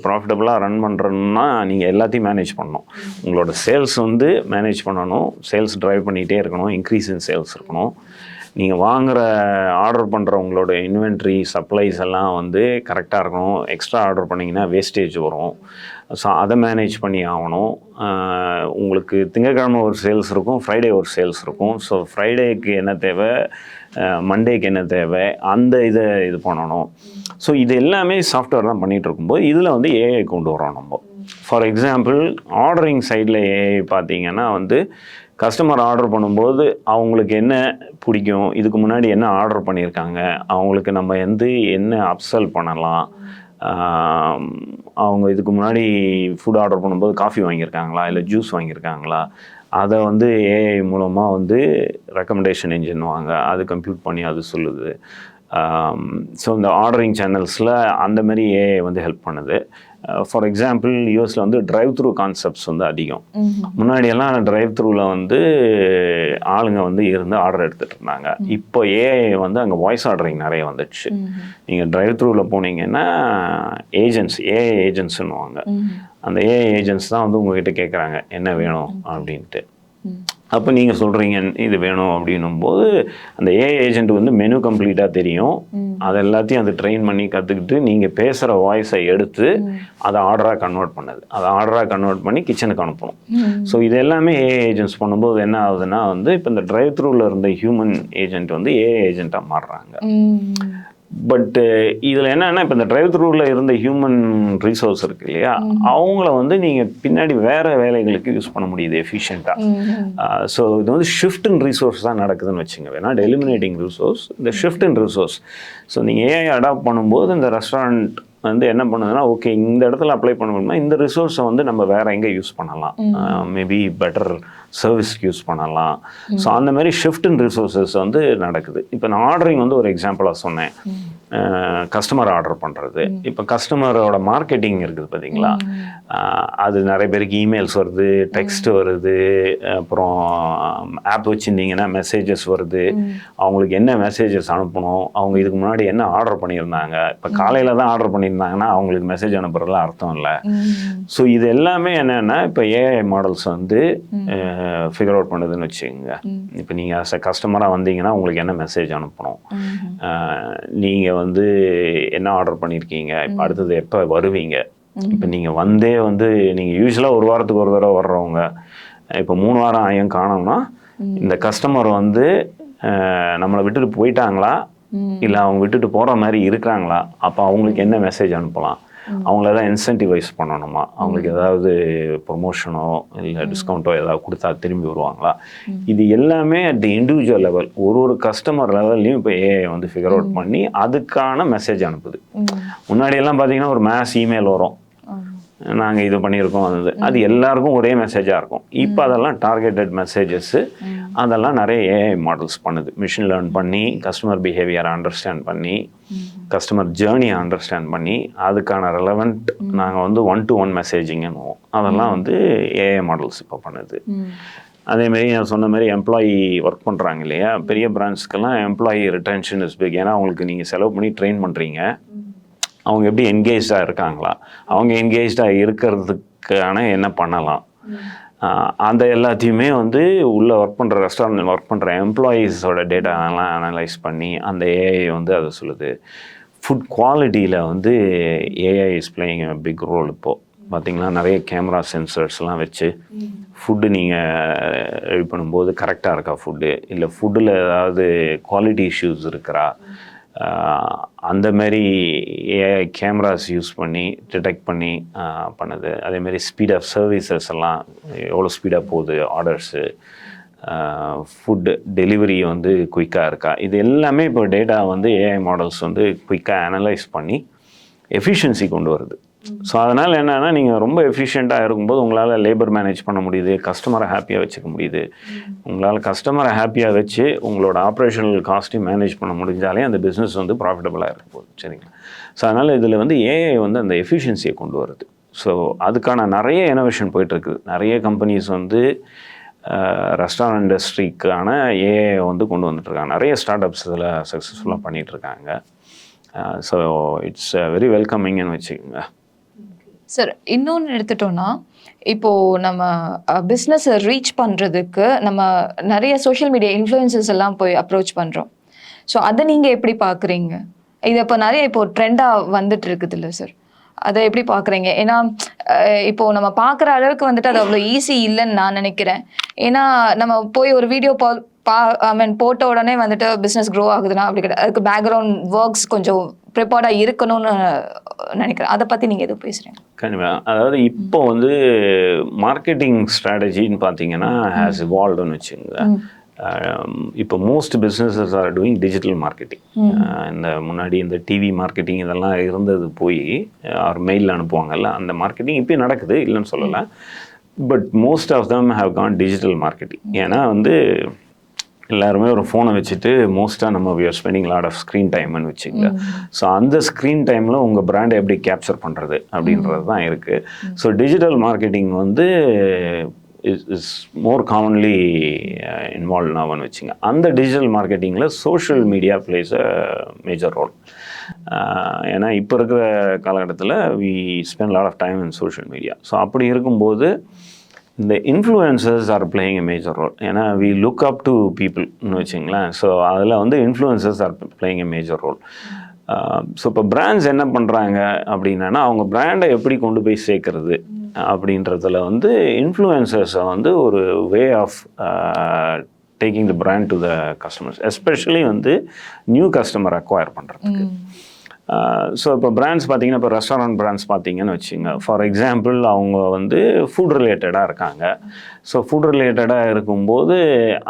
ப்ராஃபிட்டபுளாக ரன் பண்ணுறோன்னா நீங்கள் எல்லாத்தையும் மேனேஜ் பண்ணணும். உங்களோட சேல்ஸ் வந்து மேனேஜ் பண்ணணும், சேல்ஸ் ட்ரைவ் பண்ணிகிட்டே இருக்கணும், இன்க்ரீஸ் இன் சேல்ஸ் இருக்கணும். நீங்கள் வாங்குகிற ஆர்டர் பண்ணுற உங்களோட இன்வென்ட்ரி சப்ளைஸ் எல்லாம் வந்து கரெக்டாக இருக்கணும். எக்ஸ்ட்ரா ஆர்டர் பண்ணிங்கன்னா வேஸ்டேஜ் வரும். ஸோ அதை மேனேஜ் பண்ணி ஆகணும். உங்களுக்கு திங்கட்கிழமை ஒரு சேல்ஸ் இருக்கும், ஃப்ரைடே ஒரு சேல்ஸ் இருக்கும். ஸோ ஃப்ரைடேக்கு என்ன தேவை, மண்டேக்கு என்ன தேவை, அந்த இது பண்ணணும். ஸோ இது எல்லாமே சாஃப்ட்வேர் தான் பண்ணிகிட்டு இருக்கும்போது இதில் வந்து ஏஐ கொண்டு வரோம் நம்ம. ஃபார் எக்ஸாம்பிள் ஆர்டரிங் சைடில் ஏஐ பார்த்தீங்கன்னா வந்து கஸ்டமர் ஆர்டர் பண்ணும்போது அவங்களுக்கு என்ன பிடிக்கும், இதுக்கு முன்னாடி என்ன ஆர்டர் பண்ணியிருக்காங்க, அவங்களுக்கு நம்ம என்ன அப்செல் பண்ணலாம், அவங்க இதுக்கு முன்னாடி ஃபுட் ஆர்டர் பண்ணும்போது காஃபி வாங்கியிருக்காங்களா இல்லை ஜூஸ் வாங்கியிருக்காங்களா, அதை வந்து ஏஐ மூலமாக வந்து ரெக்கமெண்டேஷன் என்ஜின் வாங்க அது கம்ப்யூட் பண்ணி அது சொல்லுது. ஸோ இந்த ஆர்டரிங் சேனல்ஸில் அந்த மாதிரி ஏஐ வந்து ஹெல்ப் பண்ணுது. ஃபார் எக்ஸாம்பிள் யூஎஸில் வந்து டிரைவ் த்ரூ கான்செப்ட்ஸ் வந்து அதிகம். முன்னாடியெல்லாம் டிரைவ் த்ரூவில் வந்து ஆளுங்க வந்து இருந்து ஆர்டர் எடுத்துகிட்டு இருந்தாங்க. இப்போ ஏஐ வந்து அங்கே வாய்ஸ் ஆர்டரிங் நிறைய வந்துடுச்சு. நீங்கள் டிரைவ் த்ரூவில் போனீங்கன்னா ஏஐ ஏஜென்ட்ஸ்னுவாங்க. அந்த ஏஐ ஏஜென்ட்ஸ் தான் வந்து உங்ககிட்ட கேட்குறாங்க என்ன வேணும் அப்படின்ட்டு. அப்போ நீங்கள் சொல்கிறீங்க இது வேணும் அப்படின்னும் போது அந்த ஏஐ ஏஜென்ட் வந்து மெனு கம்ப்ளீட்டாக தெரியும். அது எல்லாத்தையும் அது ட்ரெயின் பண்ணி கற்றுக்கிட்டு நீங்கள் பேசுகிற வாய்ஸை எடுத்து அதை ஆர்டராக கன்வெர்ட் பண்ணி கிச்சனுக்கு அனுப்பணும். ஸோ இது எல்லாமே ஏஐ ஏஜென்ட்ஸ் பண்ணும்போது என்ன ஆகுதுன்னா வந்து இப்போ இந்த டிரைவ் த்ரூவில் இருந்த ஹியூமன் ஏஜென்ட் வந்து ஏஐ ஏஜென்ட்டாக மாறுறாங்க. பட் இதில் என்னன்னா இப்போ இந்த டிரைவ் த்ரூவில் இருந்த ஹியூமன் ரிசோர்ஸ் இருக்கு இல்லையா, அவங்கள வந்து நீங்கள் பின்னாடி வேறு வேலைகளுக்கு யூஸ் பண்ண முடியுது எஃபிஷியண்ட்டாக. ஸோ இது வந்து ஷிஃப்ட் இன் ரிசோர்ஸ் தான் நடக்குதுன்னு வச்சுங்க. வேணால் எலிமினேட்டிங் ரிசோர்ஸ், இந்த ஷிஃப்ட் இன் ரிசோர்ஸ். ஸோ நீங்கள் ஏஐ அடாப்ட் பண்ணும்போது இந்த ரெஸ்டாரண்ட் வந்து என்ன பண்ணுதுன்னா, ஓகே இந்த இடத்துல அப்ளை பண்ண முடியுமா, இந்த ரிசோர்ஸை வந்து நம்ம வேறு எங்கே யூஸ் பண்ணலாம், மேபி பெட்டர் சர்வீஸ்க்கு யூஸ் பண்ணலாம். ஸோ அந்த மாதிரி ஷிஃப்ட் இன் ரிசோர்ஸஸ் வந்து நடக்குது. இப்போ நான் ஆர்டரிங் வந்து ஒரு எக்ஸாம்பிளாக சொன்னேன். கஸ்டமர் ஆர்டர் பண்ணுறது, இப்போ கஸ்டமரோட மார்க்கெட்டிங் இருக்குது பார்த்தீங்களா, அது நிறைய பேருக்கு இமெயில்ஸ் வருது, டெக்ஸ்ட் வருது, அப்புறம் ஆப் வச்சுருந்தீங்கன்னா மெசேஜஸ் வருது. அவங்களுக்கு என்ன மெசேஜஸ் அனுப்பணும், அவங்க இதுக்கு முன்னாடி என்ன ஆர்டர் பண்ணியிருந்தாங்க, இப்போ காலையில் தான் ஆர்டர் பண்ணியிருந்தாங்கன்னா அவங்களுக்கு மெசேஜ் அனுப்புறதுலாம் அர்த்தம் இல்லை. ஸோ இது எல்லாமே என்னென்னா இப்போ ஏஐ மாடல்ஸ் வந்து ஃபிகர் அவுட் பண்ணுதுன்னு வச்சுக்கோங்க. இப்போ நீங்கள் ஆஸ் அ கஸ்டமராக வந்தீங்கன்னா உங்களுக்கு என்ன மெசேஜ் அனுப்பணும், நீங்கள் வந்து என்ன ஆர்டர் பண்ணியிருக்கீங்க, இப்போ அடுத்தது எப்போ வருவீங்க, இப்போ நீங்கள் வந்தே வந்து நீங்கள் யூஸ்வலாக ஒரு வாரத்துக்கு ஒரு தடவை வர்றவங்க இப்போ 3 வாரம் ஆயும் காணோம்னா இந்த கஸ்டமர் வந்து நம்மளை விட்டுட்டு போயிட்டாங்களா இல்லை அவங்க விட்டுட்டு போகிற மாதிரி இருக்கிறாங்களா, அப்போ அவங்களுக்கு என்ன மெசேஜ் அனுப்பலாம், அவங்கள தான் இன்சென்டிவைஸ் பண்ணணுமா, அவங்களுக்கு ஏதாவது ப்ரொமோஷனோ இல்லை டிஸ்கவுண்ட்டோ ஏதாவது கொடுத்தா திரும்பி வருவாங்களா. இது எல்லாமே அட் தி இண்டிவிஜுவல் லெவல் ஒரு கஸ்டமர் லெவல்லையும் இப்போ ஏஐ வந்து ஃபிகர் அவுட் பண்ணி அதுக்கான மெசேஜ் அனுப்புது. முன்னாடியெல்லாம் பார்த்தீங்கன்னா ஒரு மேஸ் இமெயில் வரும், நாங்கள் இது பண்ணியிருக்கோம், அது எல்லாருக்கும் ஒரே மெசேஜாக இருக்கும். இப்போ அதெல்லாம் டார்கெட்டட் மெசேஜஸ்ஸு, அதெல்லாம் நிறைய ஏஐ மாடல்ஸ் பண்ணுது. மிஷின் லேர்ன் பண்ணி கஸ்டமர் பிஹேவியரை அண்டர்ஸ்டாண்ட் பண்ணி கஸ்டமர் ஜேர்னியை அண்டர்ஸ்டாண்ட் பண்ணி அதுக்கான ரெலவெண்ட் நாங்கள் வந்து 1-to-1 மெசேஜிங்கன்னுவோம், அதெல்லாம் வந்து ஏஐ மாடல்ஸ் இப்போ பண்ணுது. அதேமாரி நான் சொன்ன மாதிரி எம்ப்ளாயி ஒர்க் பண்ணுறாங்க இல்லையா, பெரிய பிரான்ச்சுக்கெல்லாம் எம்ப்ளாயி ரிட்டென்ஷன் இஸ் பிக். ஏன்னா அவங்களுக்கு நீங்கள் செலவு பண்ணி ட்ரெயின் பண்ணுறீங்க, அவங்க எப்படி என்கேஜாக இருக்காங்களா, அவங்க என்கேஜாக இருக்கிறதுக்கான என்ன பண்ணலாம், அந்த எல்லாத்தையுமே வந்து உள்ளே ஒர்க் பண்ணுற ரெஸ்டாரண்ட் ஒர்க் பண்ணுற எம்ப்ளாயீஸோட டேட்டாலாம் அனலைஸ் பண்ணி அந்த ஏஐ வந்து அதை சொல்லுது. ஃபுட் குவாலிட்டியில் வந்து AI is playing a big role. இப்போது பார்த்திங்கன்னா நிறைய கேமரா சென்சர்ஸ்லாம் வச்சு ஃபுட்டு நீங்கள் ரெடி பண்ணும்போது கரெக்டாக இருக்கா ஃபுட்டு, இல்லை ஃபுட்டில் ஏதாவது குவாலிட்டி இஷ்யூஸ் இருக்கிறா, அந்த மாதிரி ஏஐ கேமராஸ் யூஸ் பண்ணி டிடெக்ட் பண்ணி பண்ணுது. அதேமாரி ஸ்பீட் ஆஃப் சர்வீசஸ் எல்லாம் எவ்வளோ ஸ்பீடாக போகுது, ஆர்டர்ஸு, ஃபுட் டெலிவரி வந்து குயிக்காக இருக்கா, இது எல்லாமே இப்போ டேட்டா வந்து ஏஐ மாடல்ஸ் வந்து குயிக்காக அனலைஸ் பண்ணி எஃபிஷியன்சி கொண்டு வருது. ஸோ அதனால் என்னென்னா நீங்கள் ரொம்ப எஃபிஷியண்ட்டாக இருக்கும்போது உங்களால் லேபர் மேனேஜ் பண்ண முடியுது, கஸ்டமரை ஹாப்பியாக வச்சுக்க முடியுது. உங்களால் கஸ்டமரை ஹாப்பியாக வச்சு உங்களோட ஆப்ரேஷனல் காஸ்ட்டையும் மேனேஜ் பண்ண முடிஞ்சாலே அந்த பிஸ்னஸ் வந்து ப்ராஃபிட்டபுளாக இருக்க போகுது. சரிங்களா? ஸோ அதனால் இதில் வந்து ஏஐ வந்து அந்த எஃபிஷியன்சியை கொண்டு வருது. ஸோ அதுக்கான நிறைய இனோவேஷன் போயிட்டுருக்குது. நிறைய கம்பெனிஸ் வந்து ரெஸ்டாரண்ட் இண்டஸ்ட்ரிக்கான ஏஐ வந்து கொண்டு வந்துட்டுருக்காங்க. நிறைய ஸ்டார்ட் அப்ஸ் இதில் சக்ஸஸ்ஃபுல்லாக பண்ணிகிட்ருக்காங்க. ஸோ இட்ஸ் வெரி வெல்கமிங்னு வச்சுக்கோங்க. சார், இன்னொன்று எடுத்துட்டோன்னா, இப்போது நம்ம பிஸ்னஸை ரீச் பண்ணுறதுக்கு நம்ம நிறைய சோஷியல் மீடியா இன்ஃப்ளூயன்சஸ் எல்லாம் போய் அப்ரோச் பண்ணுறோம். ஸோ அதை நீங்கள் எப்படி பார்க்குறீங்க? இது இப்போ நிறைய ட்ரெண்டாக வந்துட்டு இருக்குது இல்லை சார்? அதை எப்படி பார்க்குறீங்க? ஏன்னா இப்போது நம்ம பார்க்குற அளவுக்கு வந்துட்டு அது அவ்வளோ ஈஸி இல்லைன்னு நான் நினைக்கிறேன். ஏன்னா நம்ம போய் ஒரு வீடியோ போட்ட உடனே வந்துட்டு பிஸ்னஸ் க்ரோ ஆகுதுன்னா அப்படி கிடையாது. அதுக்கு பேக்ரவுண்ட் ஒர்க்ஸ் கொஞ்சம் ப்ரிப்பேர்டாக இருக்கணும்னு நினைக்கிறேன். அதை பற்றி நீங்கள் எதுவும் பேசுகிறீங்க? கண்டிப்பாக. அதாவது இப்போ வந்து மார்க்கெட்டிங் ஸ்ட்ராட்டஜின்னு பார்த்தீங்கன்னா ஹேஸ் இவால்வ்டுன்னு வச்சுங்க. இப்போ most businesses are doing digital marketing. இந்த முன்னாடி இந்த டிவி மார்க்கெட்டிங் இதெல்லாம் இருந்தது போய் ஆர் மெயிலில் அனுப்புவாங்கல்ல, அந்த மார்க்கெட்டிங் இப்போயும் நடக்குது, இல்லைன்னு சொல்லலை. But most of them have gone digital marketing. ஏன்னா வந்து எல்லாருமே ஒரு ஃபோனை வச்சுட்டு மோஸ்ட்டாக நம்ம we are spending lot of screen டைம்னு வச்சுங்க. ஸோ அந்த ஸ்க்ரீன் டைமில் உங்கள் பிராண்டை எப்படி கேப்சர் பண்ணுறது அப்படின்றது தான் இருக்குது. ஸோ டிஜிட்டல் மார்க்கெட்டிங் வந்து இஸ் மோர் காமன்லி இன்வால்வ் நாவன்னு வச்சுங்க. அந்த டிஜிட்டல் மார்க்கெட்டிங்கில் social media plays a major role. ஏன்னா இப்போ இருக்கிற காலகட்டத்தில் we spend lot of time in social media. So அப்படி இருக்கும்போது இந்த influencers are playing a major role. ஏன்னா வி லுக் அப் டு பீப்புள்னு வச்சுங்களேன். ஸோ அதில் வந்து influencers are playing a major role. So இப்போ பிராண்ட்ஸ் என்ன பண்ணுறாங்க அப்படின்னா, அவங்க பிராண்டை எப்படி கொண்டு போய் சேர்க்கறது அப்படின்றதுல வந்து இன்ஃப்ளூயன்சர்ஸை வந்து ஒரு way of taking the brand to the customers, especially வந்து நியூ கஸ்டமர் அக்வயர் பண்ணுறதுக்கு. ஸோ இப்போ பிராண்ட்ஸ் பார்த்தீங்கன்னா, இப்போ ரெஸ்டாரண்ட் பிராண்ட்ஸ் பார்த்தீங்கன்னு வச்சுங்க. ஃபார் எக்ஸாம்பிள் அவங்க வந்து ஃபுட் ரிலேட்டடாக இருக்காங்க. ஸோ ஃபுட் ரிலேட்டடாக இருக்கும்போது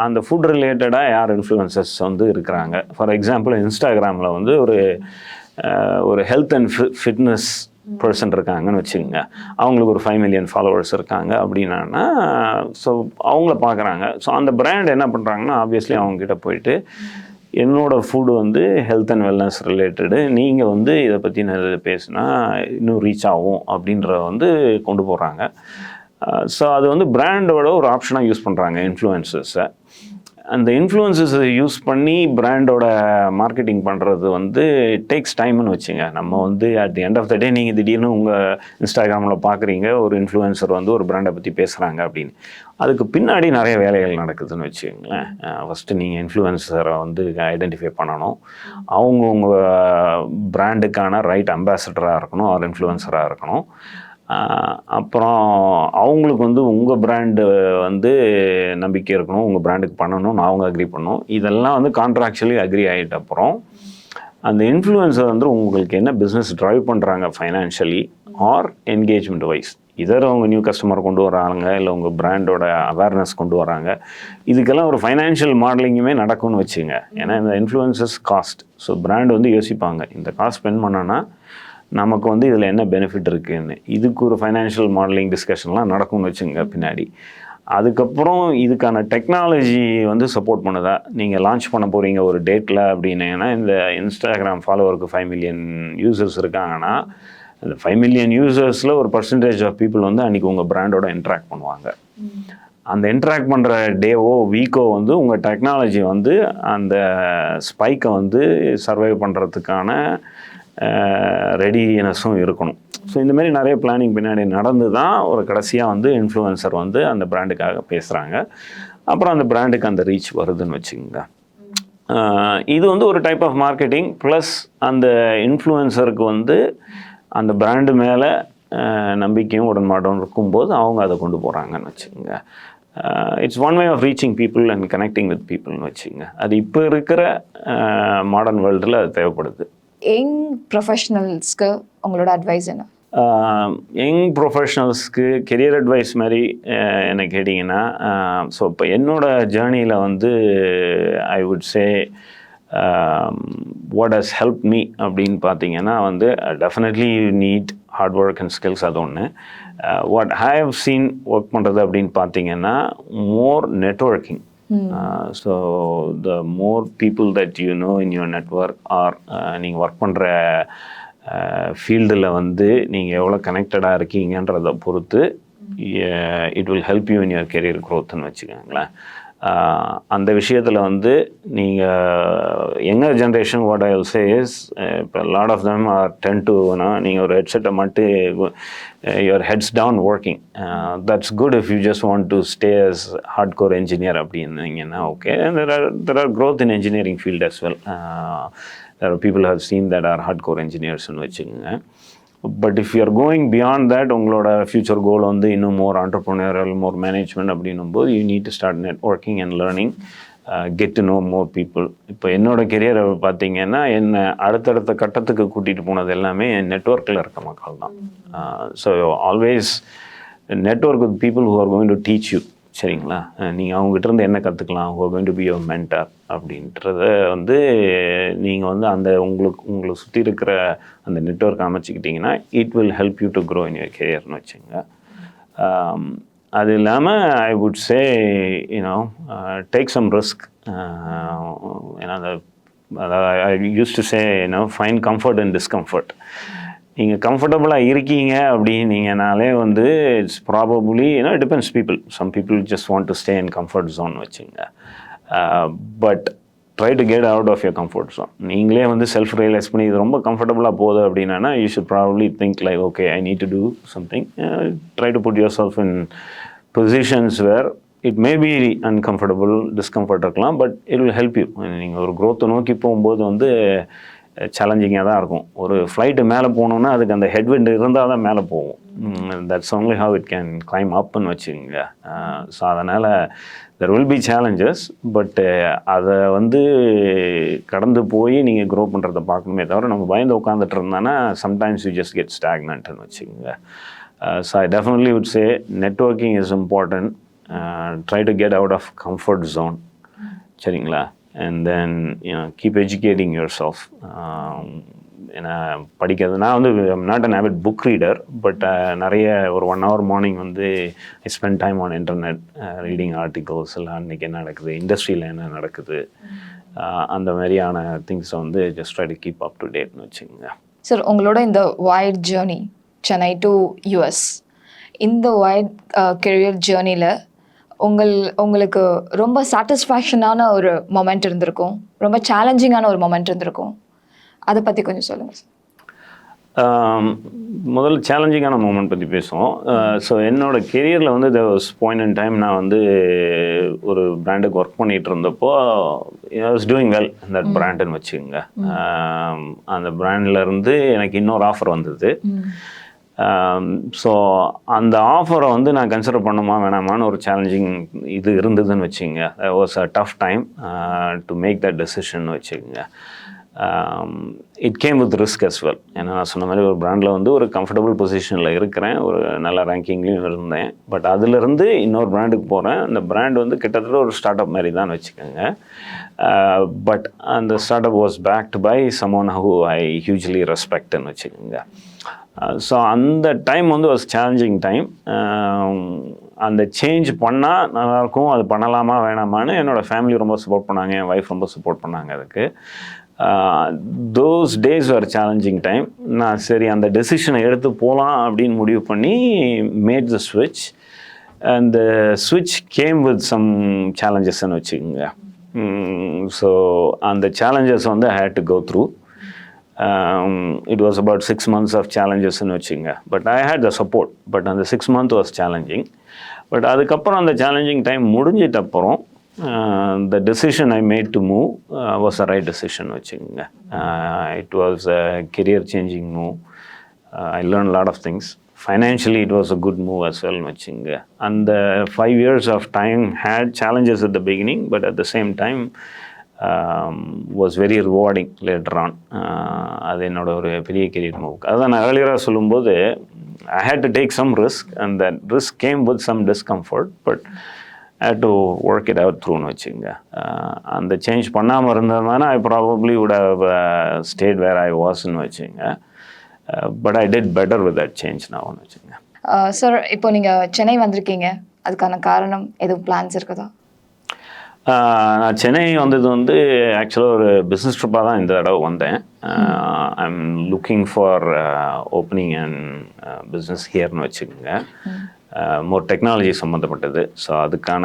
அந்த ஃபுட் ரிலேட்டடாக யார் இன்ஃப்ளூயன்சர்ஸ் வந்து இருக்கிறாங்க. ஃபார் எக்ஸாம்பிள் இன்ஸ்டாகிராமில் வந்து ஒரு ஹெல்த் அண்ட் ஃபிட்னஸ் பர்சன் இருக்காங்கன்னு வச்சுக்கோங்க. அவங்களுக்கு ஒரு 5 மில்லியன் ஃபாலோவர்ஸ் இருக்காங்க அப்படின்னா, ஸோ அவங்கள பார்க்குறாங்க. ஸோ அந்த பிராண்ட் என்ன பண்ணுறாங்கன்னா, ஆப்வியஸ்லி அவங்கக்கிட்ட போயிட்டு என்னோடய ஃபுட்டு வந்து ஹெல்த் அண்ட் வெல்னஸ் ரிலேட்டடு, நீங்கள் வந்து இதை பற்றி நிறைய பேசுனா இன்னும் ரீச் ஆகும் அப்படின்ற வந்து கொண்டு போகிறாங்க. ஸோ அது வந்து பிராண்டோட ஒரு ஆப்ஷனாக யூஸ் பண்ணுறாங்க இன்ஃப்ளூயன்சர்ஸை. அந்த இன்ஃப்ளூயன்சஸை யூஸ் பண்ணி பிராண்டோட மார்க்கெட்டிங் பண்ணுறது வந்து இட் டேக்ஸ் டைம்னு வச்சுங்க. நம்ம வந்து at the end of the day நீங்கள் திடீர்னு உங்கள் இன்ஸ்டாகிராமில் பார்க்குறீங்க ஒரு இன்ஃப்ளூயன்சர் வந்து ஒரு பிராண்டை பற்றி பேசுகிறாங்க அப்படின்னு. அதுக்கு பின்னாடி நிறைய வேலைகள் நடக்குதுன்னு வச்சுக்கோங்களேன். ஃபஸ்ட்டு நீங்கள் இன்ஃப்ளூயன்சரை வந்து ஐடென்டிஃபை பண்ணணும். அவங்க உங்கள் பிராண்டுக்கான ரைட் அம்பாசிடராக இருக்கணும், ஆர் இன்ஃப்ளூயன்சராக இருக்கணும். அப்புறம் அவங்களுக்கு வந்து உங்கள் பிராண்டு வந்து நம்பிக்கை இருக்கணும், உங்கள் பிராண்டுக்கு பண்ணணும்னு அவங்க அக்ரி பண்ணணும். இதெல்லாம் வந்து கான்ட்ராக்சுவலி அக்ரி ஆகிட்ட அப்புறம் அந்த இன்ஃப்ளூயன்சர் வந்து உங்களுக்கு என்ன பிஸ்னஸ் ட்ரைவ் பண்ணுறாங்க ஃபைனான்ஷியலி ஆர் என்கேஜ்மெண்ட் வைஸ், இதர் அவங்க நியூ கஸ்டமர் கொண்டு வராங்க, இல்லை உங்கள் பிராண்டோட அவேர்னஸ் கொண்டு வராங்க, இதுக்கெல்லாம் ஒரு ஃபைனான்ஷியல் மாடலிங்குமே நடக்கும்னு வச்சுங்க. ஏன்னா இந்த இன்ஃப்ளூயன்சஸ் காஸ்ட். ஸோ பிராண்ட் வந்து யோசிப்பாங்க, இந்த காஸ்ட் ஸ்பெண்ட் பண்ணோன்னா நமக்கு வந்து இதில் என்ன பெனிஃபிட் இருக்குதுன்னு. இதுக்கு ஒரு ஃபைனான்ஷியல் மாடலிங் டிஸ்கஷன்லாம் நடக்கும்னு வச்சுங்க பின்னாடி. அதுக்கப்புறம் இதுக்கான டெக்னாலஜி வந்து சப்போர்ட் பண்ணுதா, நீங்கள் லான்ச் பண்ண போகிறீங்க ஒரு டேட்டில் அப்படின்னா, இந்த இன்ஸ்டாகிராம் ஃபாலோவருக்கு 5 மில்லியன் யூசர்ஸ் இருக்காங்கன்னா, அந்த 5 மில்லியன் யூசர்ஸில் ஒரு பர்சன்டேஜ் ஆஃப் பீப்புள் வந்து அன்றைக்கி உங்கள் பிராண்டோட இன்ட்ராக்ட் பண்ணுவாங்க. அந்த இன்ட்ராக்ட் பண்ணுற டேவோ வீக்கோ வந்து உங்கள் டெக்னாலஜி வந்து அந்த ஸ்பைக்கை வந்து சர்வைவ் பண்ணுறதுக்கான ரெடினஸும் இருக்கணும். ஸோ இந்தமாரி நிறைய பிளானிங் பின்னாடி நடந்து தான் ஒரு கடைசியாக வந்து இன்ஃப்ளூயன்சர் வந்து அந்த பிராண்டுக்காக பேசுகிறாங்க. அப்புறம் அந்த பிராண்டுக்கு அந்த ரீச் வருதுன்னு வச்சுக்கோங்க. இது வந்து ஒரு டைப் ஆஃப் மார்க்கெட்டிங். ப்ளஸ் அந்த இன்ஃப்ளூயன்சருக்கு வந்து அந்த பிராண்டு மேலே நம்பிக்கையும் உடன்பாடும் இருக்கும்போது அவங்க அதை கொண்டு போகிறாங்கன்னு வச்சுக்கோங்க. It's one way of reaching people and connecting with பீப்புள்னு வச்சுங்க. அது இப்போ இருக்கிற மாடர்ன் வேர்ல்டில் அது தேவைப்படுது. யங் ப்ரொஃபஷனல்ஸ்க்கு உங்களோட அட்வைஸ் என்ன? யங் ப்ரொஃபஷ்னல்ஸ்க்கு கெரியர் அட்வைஸ் மாதிரி என்ன கேட்டிங்கன்னா, ஸோ இப்போ என்னோடய ஜேர்னியில் வந்து I would say what has help me அப்படின்னு பார்த்தீங்கன்னா வந்து definitely you need hard work and skills. அது ஒன்று. What I have seen work பண்ணுறது அப்படின்னு பார்த்தீங்கன்னா more networking. So the more people that you know in your network are நீங்கள் work பண்ணுற ஃபீல்டில் வந்து நீங்கள் எவ்வளோ கனெக்டடாக இருக்கீங்கன்றதை பொறுத்து it will help you in your career க்ரோத்துன்னு வச்சுக்கோங்களேன். அந்த விஷயத்தில் வந்து நீங்கள் younger generation what I will say is, இப்போ lot of them are tend to நீங்கள் ஒரு ஹெட்செட்டை மட்டும் your heads down working. That's good if you just want to stay as hardcore engineer அப்படின்னீங்கன்னா okay. There are growth in engineering field as well. There are people who have seen that are hardcore engineers ன்னு வச்சுக்கோங்க. But if you are going beyond that, உங்களோட future goal வந்து இன்னும் more entrepreneurial, more management அப்படின்னும் போது you need to start networking and learning, get to know more people. இப்போ என்னோடய கெரியரை பார்த்தீங்கன்னா என்னை அடுத்தடுத்த கட்டத்துக்கு கூட்டிகிட்டு போனது எல்லாமே என் நெட்வொர்க்கில் இருக்க மக்கள் தான். So always network with people who are going to teach you. சரிங்களா? நீங்கள் அவங்ககிட்ட என்ன கற்றுக்கலாம், who are going to be your mentor அப்படின்றத வந்து நீங்கள் வந்து அந்த உங்களை சுற்றி இருக்கிற அந்த நெட்வொர்க் அமைச்சிக்கிட்டிங்கன்னா it will help you to grow in your கெரியர்னு வச்சுங்க. அது இல்லாமல் I would say you know take some risk. ஏன்னா I use to say you know find comfort and discomfort. நீங்கள் கம்ஃபர்டபுளாக இருக்கீங்க அப்படின்னீங்கனாலே வந்து it's probably you know it depends people. Some people just want to stay in comfort zone வச்சுங்க. But try to get out of your comfort zone. நீங்களே வந்து self realise பண்ணி இது ரொம்ப கம்ஃபர்டபுளாக போகுது அப்படின்னா you should probably think like okay I need to do something. Try to put your self in positions where it may be uncomfortable, discomfort இருக்கலாம், but it will help you. நீங்கள் ஒரு க்ரோத்தை நோக்கி போகும்போது வந்து சேலஞ்சிங்காக தான் இருக்கும். ஒரு ஃப்ளைட்டு மேலே போகணுன்னா அதுக்கு அந்த ஹெட்விண்ட் இருந்தால் தான் மேலே போகும். That's only how it can climb அப்னு வச்சுக்கோங்க. ஸோ அதனால் there will be challenges, but அதை வந்து கடந்து போய் நீங்கள் க்ரோ பண்ணுறதை பார்க்கணுமே தவிர நம்ம பயந்து உட்காந்துட்டு இருந்தானா சம்டைம்ஸ் யூ ஜஸ்ட் கெட் ஸ்டாக்னன்ட்னு வச்சுக்கோங்க. So I definitely would say networking is important. Try to get out of comfort zone. சரிங்களா? And then keep educating yourself. ஏன்னா படிக்கிறது நான் வந்து I'm not an Avid book reader, but நிறைய ஒரு 1 hour morning வந்து I spend time on internet reading articles எல்லாம் இன்றைக்கி என்ன நடக்குது, இண்டஸ்ட்ரியில் என்ன நடக்குது, அந்த மாதிரியான திங்ஸை வந்து just try to keep up to டேட்னு வச்சுக்கோங்க. சார், உங்களோட இந்த wide journey Chennai to US, இந்த வைட் கெரியர் ஜேர்னியில் உங்களுக்கு ரொம்ப சாட்டிஸ்ஃபேக்ஷனான ஒரு மொமெண்ட் இருந்திருக்கும், ரொம்ப சேலஞ்சிங்கான ஒரு மொமெண்ட் இருந்திருக்கும். அதை பற்றி கொஞ்சம் சொல்லுங்கள் சார். முதல்ல சேலஞ்சிங்கான மூமெண்ட் பற்றி பேசுவோம். ஸோ என்னோடய கெரியரில் வந்து the was point in time நான் வந்து ஒரு பிராண்டுக்கு ஒர்க் பண்ணிகிட்டு இருந்தப்போ I was doing well that பிராண்டுன்னு வச்சுக்கோங்க. அந்த பிராண்ட்லேருந்து எனக்கு இன்னொரு ஆஃபர் வந்தது. ஸோ அந்த ஆஃபரை வந்து நான் கன்சிடர் பண்ணுமா வேணாமான்னு ஒரு சேலஞ்சிங் இது இருந்ததுன்னு வச்சுக்கோங்க. Was a tough time to make that decision வச்சுக்கோங்க. It came with risk as well. ஏன்னா நான் சொன்ன மாதிரி ஒரு பிராண்டில் வந்து ஒரு கம்ஃபர்டபுள் பொசிஷனில் இருக்கிறேன், ஒரு நல்ல ரேங்கிங்லேயும் இருந்தேன். பட் அதிலிருந்து இன்னொரு பிராண்டுக்கு போகிறேன். அந்த பிராண்ட் வந்து கிட்டத்தட்ட ஒரு ஸ்டார்ட் அப் மாதிரி தான் வச்சுக்கோங்க. பட் அந்த startup was backed by someone who I hugely ரெஸ்பெக்ட்னு வச்சுக்கோங்க. ஸோ அந்த டைம் வந்து வாஸ் சேலஞ்சிங் டைம். அந்த சேஞ்ச் பண்ணால் நல்லாயிருக்கும், அது பண்ணலாமா வேணாமான்னு என்னோடய ஃபேமிலி ரொம்ப சப்போர்ட் பண்ணாங்க, என் ஒய்ஃப் ரொம்ப சப்போர்ட் பண்ணாங்க அதுக்கு. Those days are challenging time. நான் சரி அந்த டெசிஷனை எடுத்து போகலாம் அப்படின்னு முடிவு பண்ணி மேட் த ஸ்விட்ச். அந்த ஸ்விட்ச் கேம் வித் சம் சேலஞ்சஸ்ன்னு வச்சுக்கோங்க. ஸோ அந்த சேலஞ்சஸ் வந்து I had to go through. It was about 6 months of challenges in வச்சுங்க. But I had the support. But அந்த 6 months was challenging. பட் அதுக்கப்புறம் அந்த சேலஞ்சிங் டைம் முடிஞ்சிட்ட அப்புறம் the decision I made to move was the right decision வச்சுங்க. It was a career changing move. I learned a lot of things. financially it was a good move as well வச்சுங்க. அந்த 5 years of time had challenges at the beginning, but at the same time was very rewarding later on. அது என்னோட ஒரு பெரிய career move. அதான் நான் ஏர்லியராக சொல்லும்போது I had to take some risk, and that risk came with some discomfort, but I had to work it out through னு வச்சுங்க. அந்த சேஞ்ச் பண்ணாமல் இருந்ததுனா I probably would have stayed where I was னு வச்சுங்க. But I did better with that change now னு வச்சுங்க. Sir இப்போ நீங்கள் சென்னை வந்திருக்கீங்க, அதுக்கான காரணம் எதுவும் பிளான்ஸ் இருக்குதா? நான் சென்னை வந்தது வந்து ஆக்சுவலாக ஒரு பிஸ்னஸ் ட்ரிப்பாக தான் இந்த தடவை வந்தேன். I'm looking for opening and business ஹியர்னு வச்சுக்கோங்க. மோர் டெக்னாலஜி சம்மந்தப்பட்டது. ஸோ அதுக்கான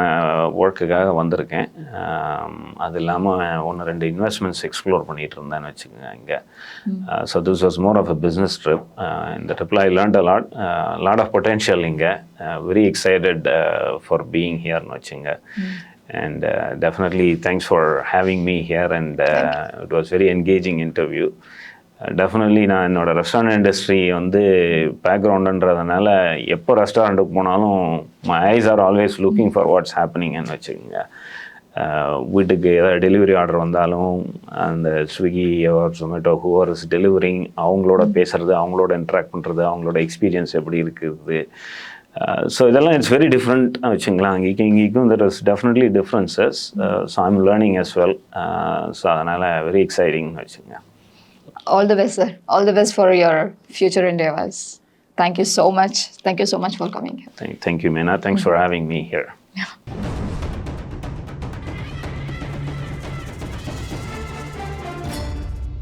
ஒர்க்குக்காக வந்திருக்கேன். அது இல்லாமல் 1-2 இன்வெஸ்ட்மெண்ட்ஸ் எக்ஸ்ப்ளோர் பண்ணிகிட்டு இருந்தேன்னு வச்சுக்கோங்க இங்கே. So this was more of a business trip. இந்த ட்ரிப்பில் I learned a lot of potential இங்கே. வெரி எக்ஸைட்டட் ஃபார் பீயிங் ஹியர்னு வச்சுங்க. And definitely thanks for having me here, and it was very engaging interview. Definitely நான் என்னோட restaurant industry வந்து பேக்ரவுண்டுன்றதுனால எப்போ ரெஸ்டாரண்ட்டுக்கு போனாலும் my eyes are always looking for what's happening ன்னு வச்சுக்கோங்க. வீட்டுக்கு ஏதாவது டெலிவரி ஆர்டர் வந்தாலும் அந்த Swiggy or Zomato whoever is delivering அவங்களோட பேசுகிறது, அவங்களோட இன்ட்ராக்ட் பண்ணுறது, அவங்களோட எக்ஸ்பீரியன்ஸ் எப்படி இருக்குது. ஸோ இதெல்லாம் இட்ஸ் வெரி டிஃப்ரெண்ட் வச்சுங்களேன். இங்கேக்கும் there is definitely differences. So I'm learning as well. So அதனால் வெரி எக்ஸைட்டிங் வச்சுங்க. All the best, sir. All the best for your future endeavors. Thank you so much. Thank you so much for coming here. Thank you, Meena. Thanks for having me here.